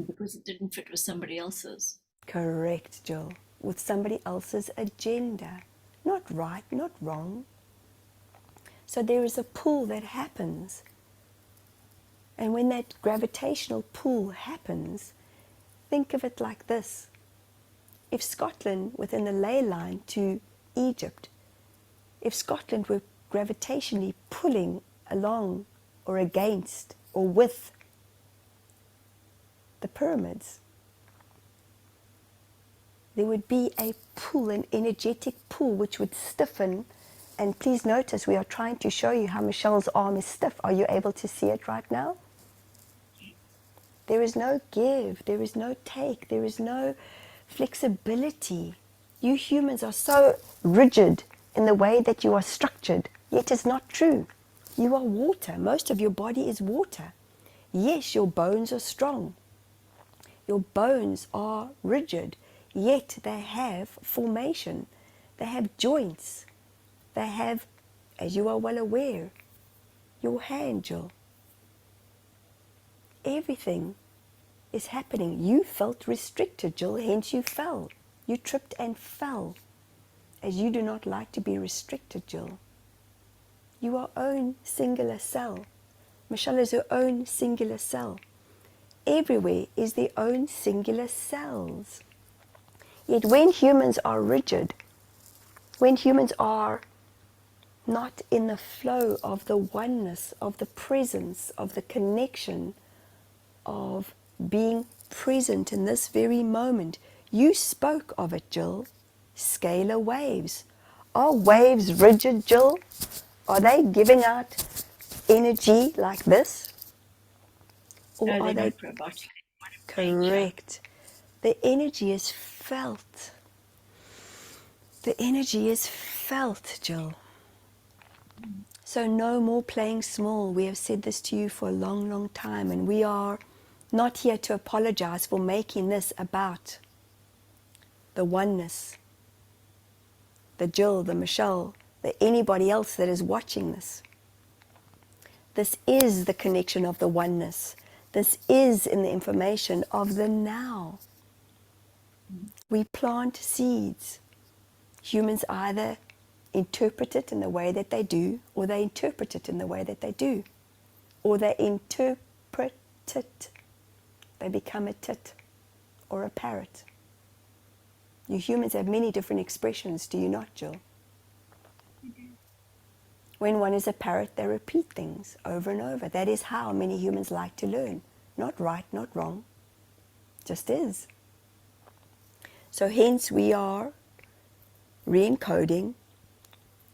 Because it didn't fit with somebody else's. Correct, Jill. With somebody else's agenda. Not right, not wrong. So there is a pull that happens. And when that gravitational pull happens, think of it like this. If Scotland, within the ley line to Egypt, if Scotland were gravitationally pulling along or against or with the pyramids, there would be a pull, an energetic pull, which would stiffen. And please notice, we are trying to show you how Michelle's arm is stiff. Are you able to see it right now? There is no give, there is no take, there is no flexibility. You humans are so rigid in the way that you are structured, yet it's not true. You are water. Most of your body is water. Yes, your bones are strong. Your bones are rigid, yet they have formation. They have joints. They have, as you are well aware, your hand, Jill. Everything is happening. You felt restricted, Jill, hence you fell. You tripped and fell, as you do not like to be restricted, Jill. You are own singular cell. Michelle is her own singular cell. Everywhere is their own singular cells. Yet when humans are rigid, when humans are not in the flow of the oneness, of the presence, of the connection, of being present in this very moment. You spoke of it, Jill. Scalar waves. Are waves rigid, Jill? Are they giving out energy like this? Or No, are they're they not robotic. correct? The energy is felt. The energy is felt, Jill. So no more playing small. We have said this to you for a long, long time, and we are not here to apologize for making this about the oneness, the Jill, the Michelle, the anybody else that is watching this. This is the connection of the oneness. This is in the information of the now. We plant seeds. Humans either interpret it in the way that they do, or they interpret it in the way that they do. Or they interpret it. They become a tit or a parrot. You humans have many different expressions, do you not, Jill? When one is a parrot, they repeat things over and over. That is how many humans like to learn. Not right, not wrong. Just is. So hence we are re-encoding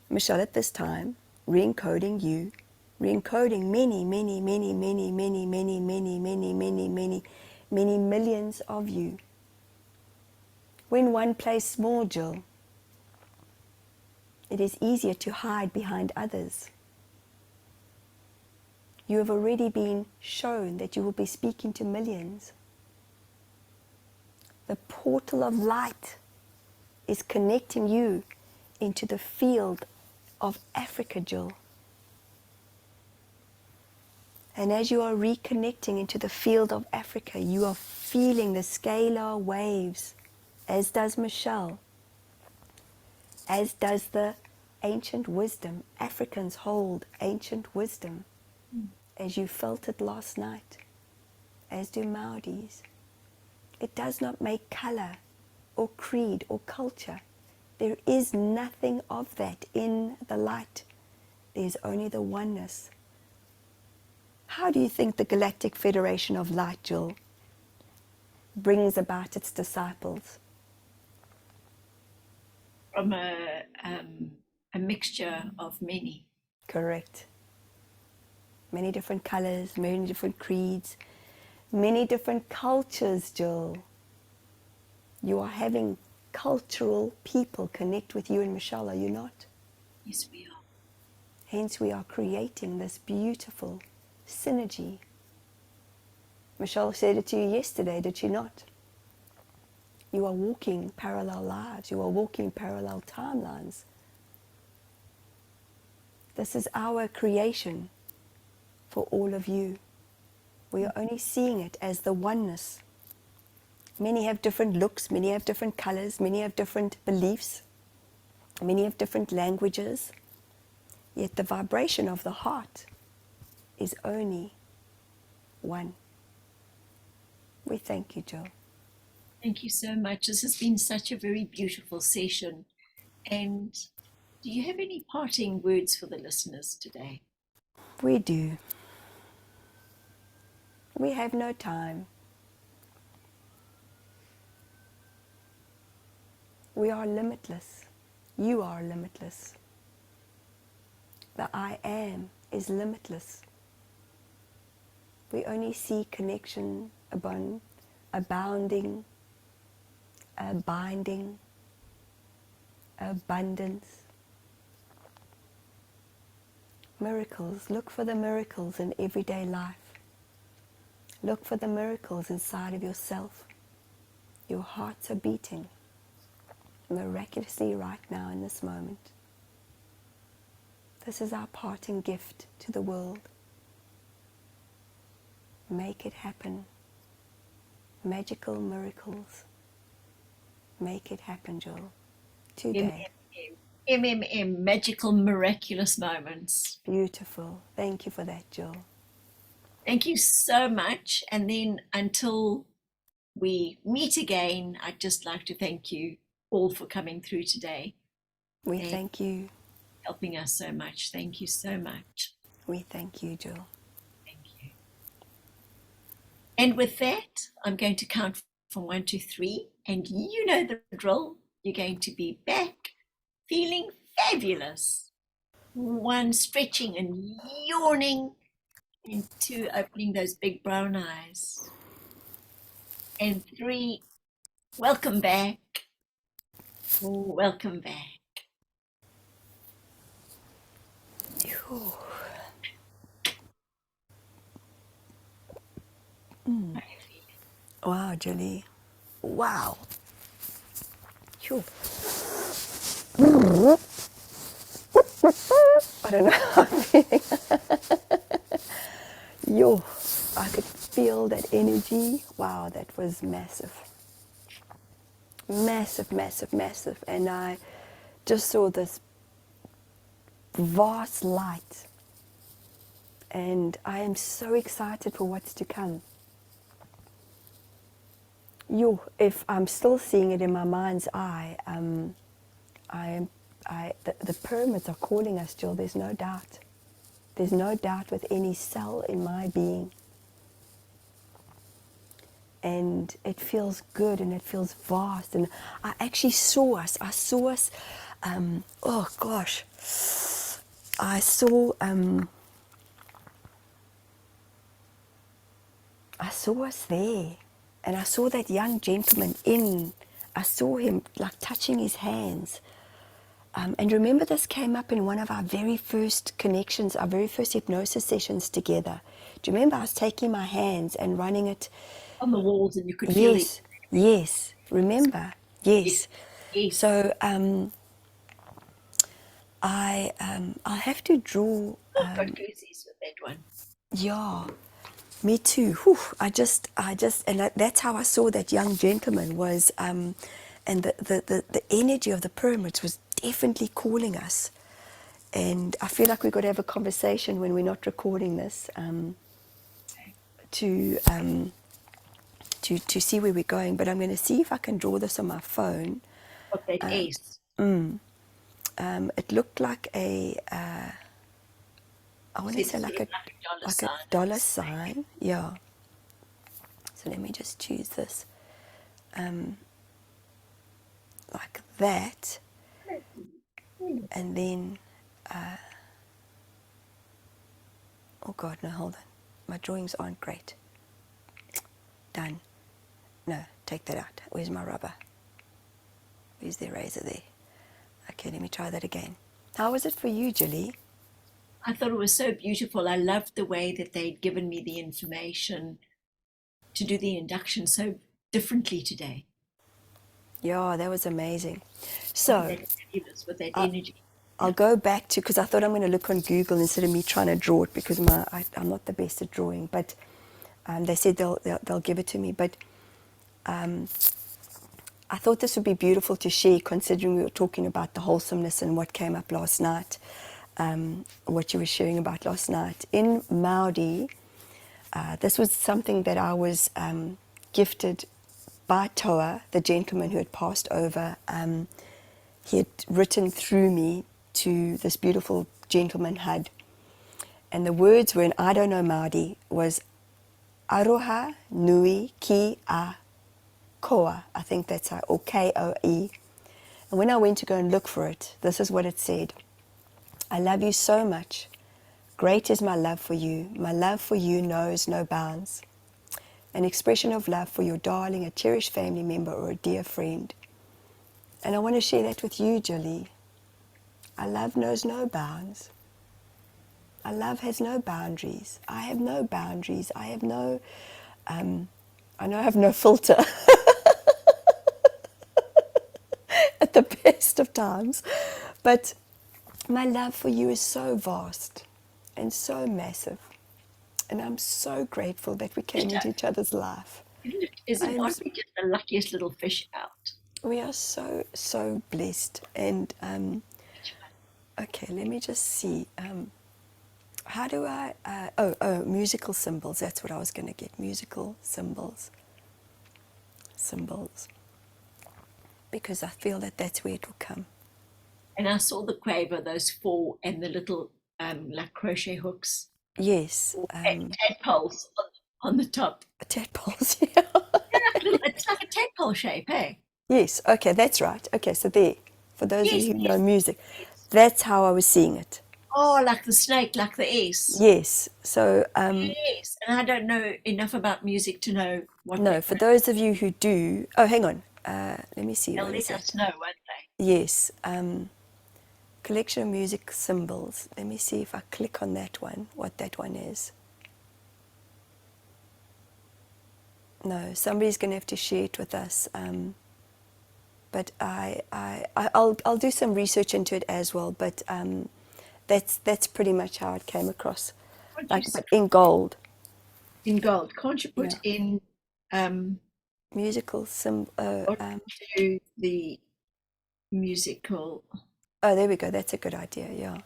Michelle at this time, re-encoding you, re-encoding many, many, many, many, many, many, many, many, many, many, many millions of you. When one plays small, Jill, it is easier to hide behind others. You have already been shown that you will be speaking to millions. The portal of light is connecting you into the field of Africa, Jill. And as you are reconnecting into the field of Africa, you are feeling the scalar waves, as does Michelle, as does the ancient wisdom. Africans hold ancient wisdom, as you felt it last night, as do Maoris. It does not make color or creed or culture. There is nothing of that in the light. There's only the oneness. How do you think the Galactic Federation of Light, Jill, brings about its disciples? From a mixture of many. Correct. Many different colors, many different creeds, many different cultures, Jill. You are having cultural people connect with you and Michelle, are you not? Yes, we are. Hence we are creating this beautiful synergy. Michelle said it to you yesterday, did she not? You are walking parallel lives. You are walking parallel timelines. This is our creation for all of you. We are only seeing it as the oneness. Many have different looks, many have different colors, many have different beliefs, many have different languages. Yet the vibration of the heart is only one. We thank you, Jill. Thank you so much. This has been such a very beautiful session. And do you have any parting words for the listeners today? We do. We have no time. We are limitless. You are limitless. The I am is limitless. We only see connection, abounding, binding, abundance. Miracles. Look for the miracles in everyday life. Look for the miracles inside of yourself. Your hearts are beating miraculously right now in this moment. This is our parting gift to the world. Make it happen. Magical miracles. Make it happen, Jill. Today. MMM, magical, miraculous moments. Beautiful. Thank you for that, Jill. Thank you so much. And then until we meet again, I'd just like to thank you all for coming through today. We thank you. Helping us so much. Thank you so much. We thank you, Jill. Thank you. And with that, I'm going to count from 1 to 3, and you know the drill. You're going to be back feeling fabulous. 1, stretching and yawning, and 2, opening those big brown eyes. And 3, welcome back. Welcome back. Wow, Julie. Wow. Phew. I don't know how I'm feeling. Yo, I could feel that energy. Wow, that was massive. Massive, massive, massive. And I just saw this vast light. And I am so excited for what's to come. Yo, if I'm still seeing it in my mind's eye, the pyramids are calling us, Jill. There's no doubt. There's no doubt with any cell in my being. And it feels good and it feels vast. And I actually saw us. Oh gosh. I saw us there. And I saw that young gentleman I saw him like touching his hands. And remember, this came up in one of our very first connections, our very first hypnosis sessions together. Do you remember I was taking my hands and running it on the walls, and you could feel it? Yes. Remember? Yes. Yes. So I'll have to draw. I've got goosies with that one. Yeah. Me too. Whew, I just, and that's how I saw that young gentleman was, and the energy of the pyramids was definitely calling us. And I feel like we've got to have a conversation when we're not recording this, to see where we're going. But I'm going to see if I can draw this on my phone. What that ace. It looked like I want to say like a dollar sign. Yeah. So let me just choose this. Like that. And then, oh God, no, hold on. My drawings aren't great. Done. No, take that out. Where's my rubber? Where's the eraser there? Okay, let me try that again. How was it for you, Julie? I thought it was so beautiful. I loved the way that they'd given me the information to do the induction so differently today. Yeah, that was amazing. So, with that energy. I'll go back to, because I thought I'm going to look on Google instead of me trying to draw it, because I'm not the best at drawing. But they said they'll give it to me. But I thought this would be beautiful to share, considering we were talking about the wholesomeness and what came up last night, what you were sharing about last night. In Maori, this was something that I was gifted by Toa, the gentleman who had passed over. He had written through me to this beautiful gentleman, Hud. And the words were, in I don't know Maori, was Aroha Nui Ki A Koa. I think that's how, or K-O-E. And when I went to go and look for it, this is what it said. I love you so much. Great is my love for you. My love for you knows no bounds. An expression of love for your darling, a cherished family member, or a dear friend. And I want to share that with you, Julie. Our love knows no bounds. Our love has no boundaries. I have no boundaries. I have no, I know I have no filter at the best of times. But my love for you is so vast and so massive. And I'm so grateful that we came into each other's life. Isn't aren't we just the luckiest little fish out? We are so, so blessed. And okay, let me just see. How do I, musical symbols. That's what I was going to get. Musical symbols. Symbols. Because I feel that that's where it will come. And I saw the quaver, those 4, and the little like crochet hooks. Yes. Tadpoles on the top. Tadpoles, yeah. It's like a tadpole shape, hey? Yes, okay, that's right. Okay, so there, for those of you who know music, that's how I was seeing it. Oh, like the snake, like the S. Yes, so... yes, and I don't know enough about music to know what... No, for those of you who do... Oh, hang on. Let me see. They'll let us know, won't they? Yes. Collection of music symbols. Let me see if I click on that one, what that one is. No, somebody's going to have to share it with us. But I'll do some research into it as well. But that's pretty much how it came across. Like, but in gold. In gold. Can't you put in musical symbol? To the musical. Oh, there we go. That's a good idea. Yeah.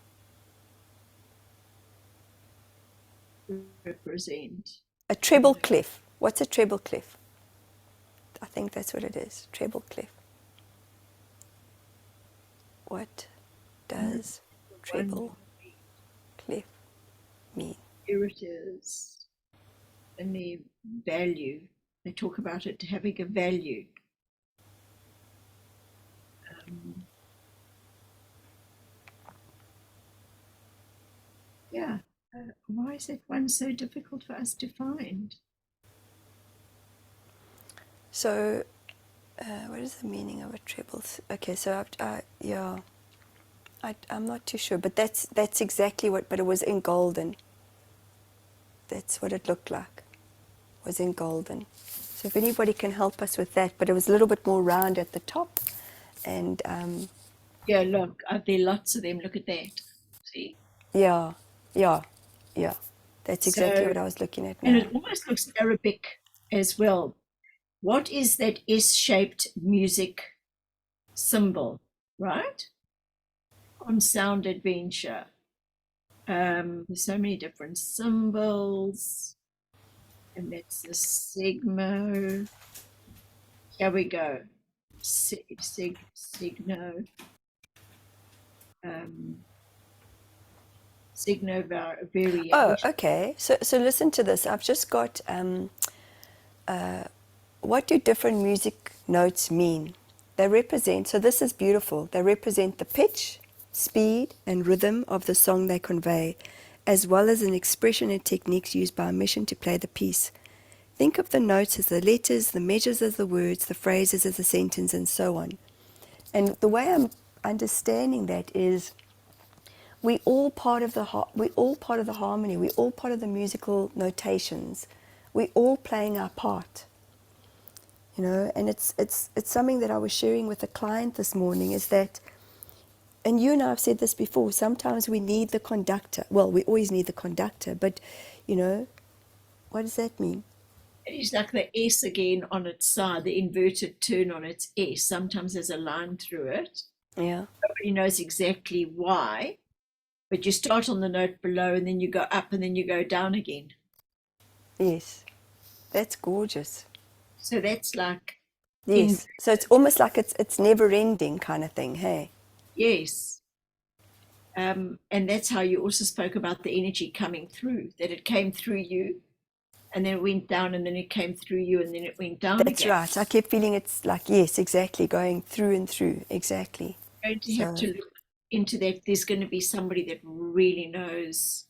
Represent a treble clef. What's a treble clef? I think that's what it is. Treble clef. What does treble clef mean? Here it is. And the value. They talk about it having a value. Yeah. Why is that one so difficult for us to find? So, what is the meaning of a treble? Okay, so I'm not too sure, but that's exactly what. But it was in golden. That's what it looked like. It was in golden. So if anybody can help us with that, but it was a little bit more round at the top, and yeah, look, there are lots of them. Look at that. See? Yeah. That's exactly what I was looking at now. And it almost looks Arabic as well. What is that S-shaped music symbol, right? On Sound Adventure. There's so many different symbols. And that's the Sigmo. Here we go. Signo. Signo variation. Oh, okay. So listen to this. I've just got, what do different music notes mean? They represent, so this is beautiful, they represent the pitch, speed, and rhythm of the song they convey, as well as an expression and techniques used by a mission to play the piece. Think of the notes as the letters, the measures as the words, the phrases as the sentence, and so on. And the way I'm understanding that is, we all part of the harmony. We all part of the musical notations. We all playing our part. You know, and it's something that I was sharing with a client this morning. Is that, and you and I have said this before. Sometimes we need the conductor. Well, we always need the conductor, but you know, what does that mean? It's like the S again on its side, the inverted turn on its S. Sometimes there's a line through it. Yeah. Nobody knows exactly why, but you start on the note below and then you go up and then you go down again. Yes. That's gorgeous. So that's like Yes. So it's inverted. almost like it's never ending kind of thing, hey? Yes. And that's how you also spoke about the energy coming through, that it came through you and then it went down and then it came through you and then it went down That's again. right. I kept feeling it's like, yes, exactly, going through and through. Exactly. You're going to have So to look into that. There's going to be somebody that really knows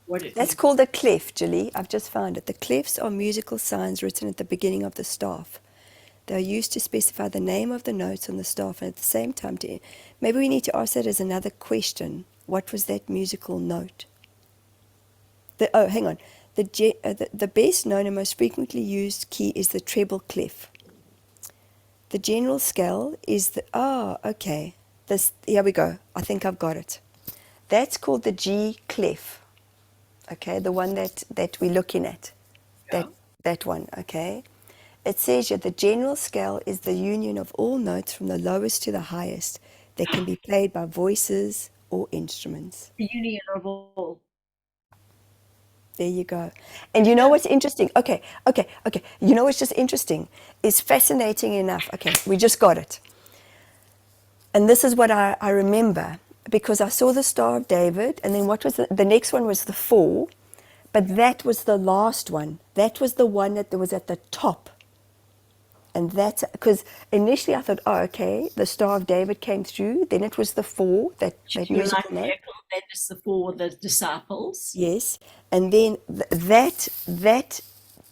what it that's means. called a clef, Julie. I've just found it. The clefs are musical signs written at the beginning of the staff. They are used to specify the name of the notes on the staff, and at the same time, maybe we need to ask that as another question. What was that musical note? Hang on. The best known and most frequently used key is the treble clef. The general scale is okay. Here we go. I think I've got it. That's called the G clef. Okay, the one that we're looking at. Yeah. That one, okay? It says here the general scale is the union of all notes from the lowest to the highest that can be played by voices or instruments. The union of all. There you go. And you know what's interesting? Okay. You know what's just interesting? Is fascinating enough. Okay, we just got it. And this is what I remember, because I saw the Star of David, and then what was the next one was the 4, but that was the last one. That was the one that was at the top. And that's because initially I thought, oh, okay, the Star of David came through. Then it was the 4, that Your life musical note. vehicle, that is the for the disciples. Yes. And then that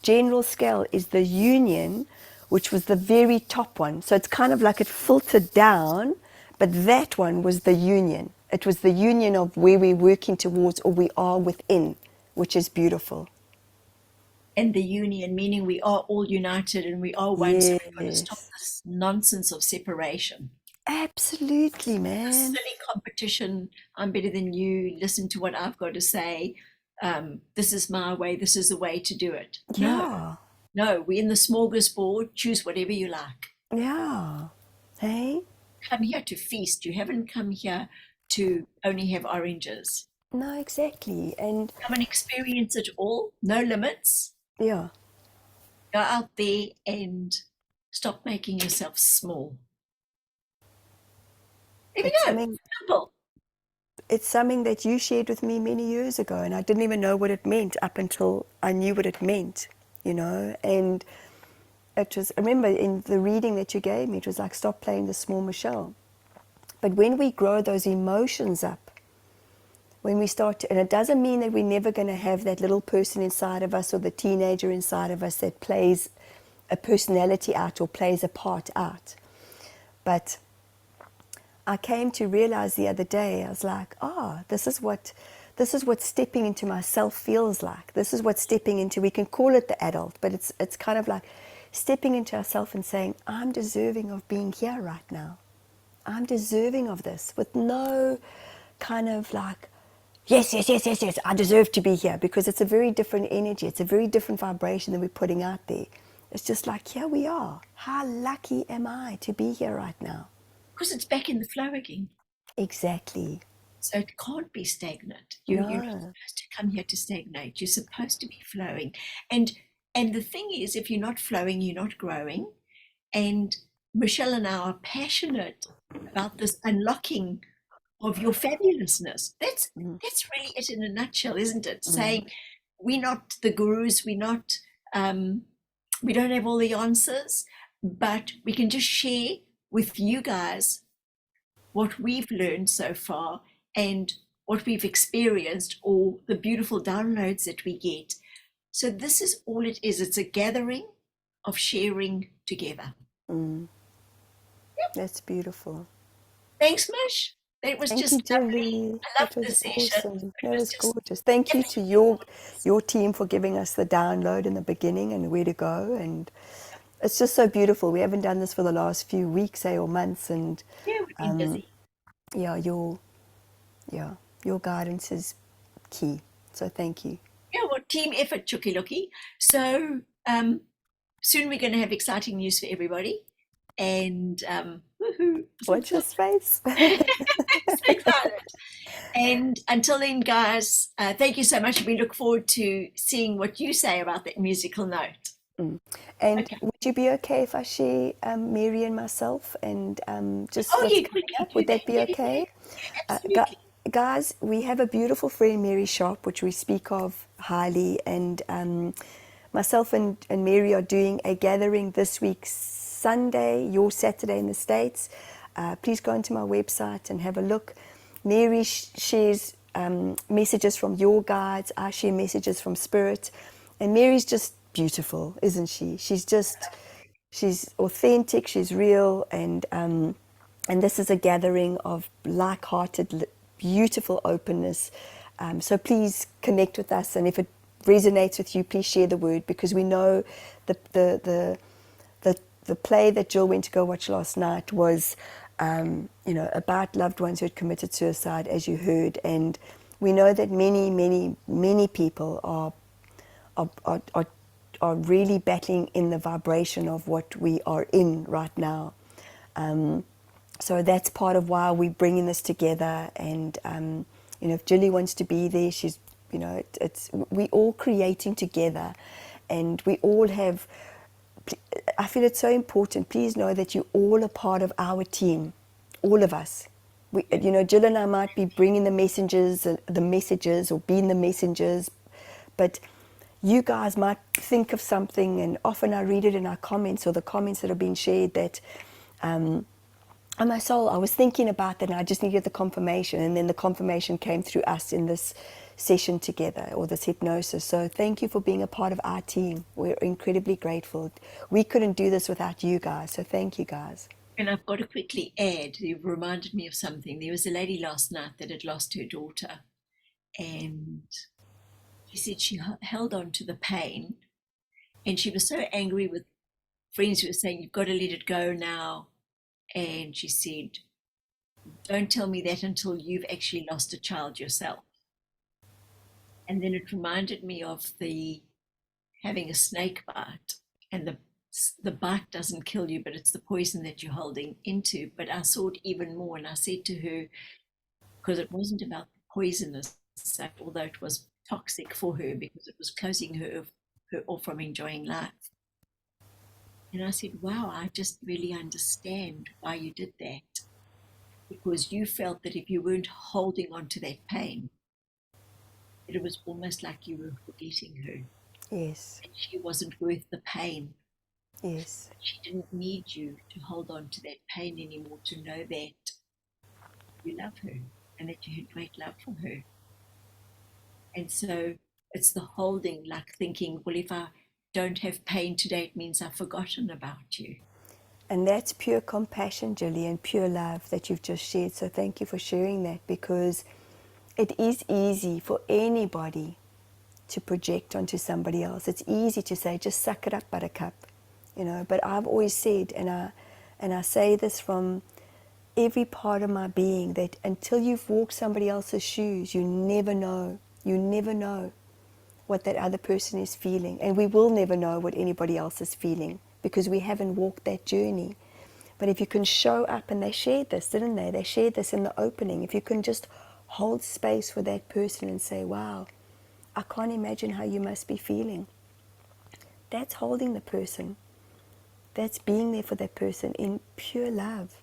general scale is the union, which was the very top one. So it's kind of like it filtered down, but that one was the union. It was the union of where we're working towards or we are within, which is beautiful. And the union, meaning we are all united and we are one. So we've got to stop Yes. this nonsense of separation. Absolutely, This man. silly competition. I'm better than you. Listen to what I've got to say. This is my way. This is the way to do it. No, Yeah. no. We're in the smorgasbord. Choose whatever you like. Yeah. Hey? Come here to feast. You haven't come here to only have oranges. No, exactly. And Come and experience it all. No limits. yeah. Go out there and stop making yourself small. There we It's go. something Simple. it's something that you shared with me many years ago, and I didn't even know what it meant up until I knew what it meant, and it was, I remember in the reading that you gave me, it was like, stop playing the small Michelle. But when we grow those emotions up, when we start to, and it doesn't mean that we're never going to have that little person inside of us or the teenager inside of us that plays a personality out or plays a part out. But I came to realize the other day, I was like, this is what stepping into myself feels like. This is what stepping into, we can call it the adult, but it's kind of like stepping into ourselves and saying, I'm deserving of being here right now. I'm deserving of this, with no kind of like, yes, I deserve to be here, because it's a very different energy. It's a very different vibration than we're putting out there. It's just like, here we are. How lucky am I to be here right now? Because it's back in the flow again. Exactly. So it can't be stagnant. You're not No. supposed to come here to stagnate. You're supposed to be flowing. And the thing is, if you're not flowing, you're not growing. And Michelle and I are passionate about this unlocking of your fabulousness. That's Mm. really it in a nutshell, isn't it? Mm. Saying we're not the gurus, we're not we don't have all the answers, but we can just share with you guys what we've learned so far and what we've experienced, or the beautiful downloads that we get. So this is all it is. It's a gathering of sharing together. Mm. That's beautiful. Thanks, Mish. That was Thank you, just lovely. Julie. I That loved the was session. awesome. It That was was just gorgeous. Thank you to everything. your team for giving us the download in the beginning and where to go. And it's just so beautiful. We haven't done this for the last few weeks, or months, and Yeah, we've been busy. yeah, your guidance is key. So thank you. Yeah, well, team effort, Chucky Lucky. So Soon we're going to have exciting news for everybody. And woohoo, Watch your space. so excited. And until then, guys, thank you so much. We look forward to seeing what you say about that musical note. And Okay. would you be okay if I share Mary and myself and just Oh, what's you coming quickly up? do Would that that. be Yeah, okay? absolutely. Guys, we have a beautiful friend, Mary Sharp, which we speak of highly, and myself and Mary are doing a gathering this week, Sunday, your Saturday in the States. Please go onto my website and have a look. Mary shares messages from your guides. I share messages from Spirit. And Mary's just beautiful, isn't she? She's authentic, she's real, and this is a gathering of like-hearted, beautiful openness. So please connect with us, and if it resonates with you, please share the word, because we know the play that Jill went to go watch last night was, about loved ones who had committed suicide, as you heard, and we know that many, many, many people are really battling in the vibration of what we are in right now. So that's part of why we're bringing this together. And if Julie wants to be there, she's, it's we all creating together, and we all have. I feel it's so important. Please know that you all are part of our team, all of us. Jill and I might be bringing the messages, or being the messengers, but you guys might think of something, and often I read it in our comments or the comments that have been shared that. On my soul, I was thinking about that, and I just needed the confirmation, and then the confirmation came through us in this session together, or this hypnosis. So thank you for being a part of our team. We're incredibly grateful. We couldn't do this without you guys, so thank you guys. And I've got to quickly add, you've reminded me of something. There was a lady last night that had lost her daughter, and she said she held on to the pain, and she was so angry with friends who were saying, you've got to let it go now. And she said, don't tell me that until you've actually lost a child yourself. And then it reminded me of having a snake bite, and the bite doesn't kill you, but it's the poison that you're holding into. But I saw it even more, and I said to her, because it wasn't about the poisonous stuff, although it was toxic for her because it was closing her off from enjoying life. And I said, wow, I just really understand why you did that. Because you felt that if you weren't holding on to that pain, it was almost like you were forgetting her. Yes. And she wasn't worth the pain. Yes. She didn't need you to hold on to that pain anymore, to know that you love her and that you had great love for her. And so it's the holding, like thinking, well, if I don't have pain today, it means I've forgotten about you. And that's pure compassion, Julie, and pure love that you've just shared. So thank you for sharing that, because it is easy for anybody to project onto somebody else. It's easy to say, just suck it up, buttercup, But I've always said, and I say this from every part of my being, that until you've walked somebody else's shoes, you never know. You never know what that other person is feeling, and we will never know what anybody else is feeling because we haven't walked that journey. But if you can show up, and they shared this, didn't they? They shared this in the opening. If you can just hold space for that person and say, wow, I can't imagine how you must be feeling. That's holding the person. That's being there for that person in pure love.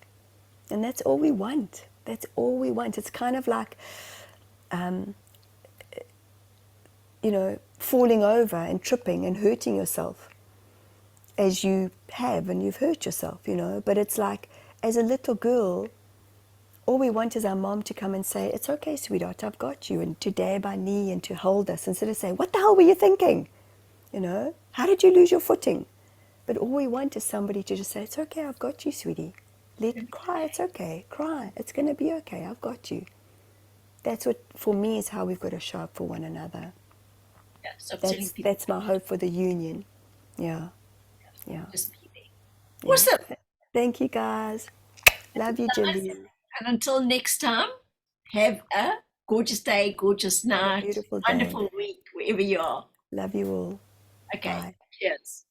And that's all we want. That's all we want. It's kind of like, falling over and tripping and hurting yourself, as you have, and you've hurt yourself, But it's like, as a little girl, all we want is our mom to come and say, it's okay, sweetheart, I've got you, and to dab our knee and to hold us instead of saying, what the hell were you thinking? How did you lose your footing? But all we want is somebody to just say, it's okay, I've got you, sweetie. Let it cry, it's okay, cry, it's going to be okay, I've got you. That's what, for me, is how we've got to show up for one another. Yeah, that's my hope for the union. Yeah. Just be there. Yeah. Awesome. Thank you, guys. Love you, Julie. And until next time, have a gorgeous day, gorgeous night, beautiful day. wonderful week, wherever you are. Love you all. Okay. Bye. Cheers.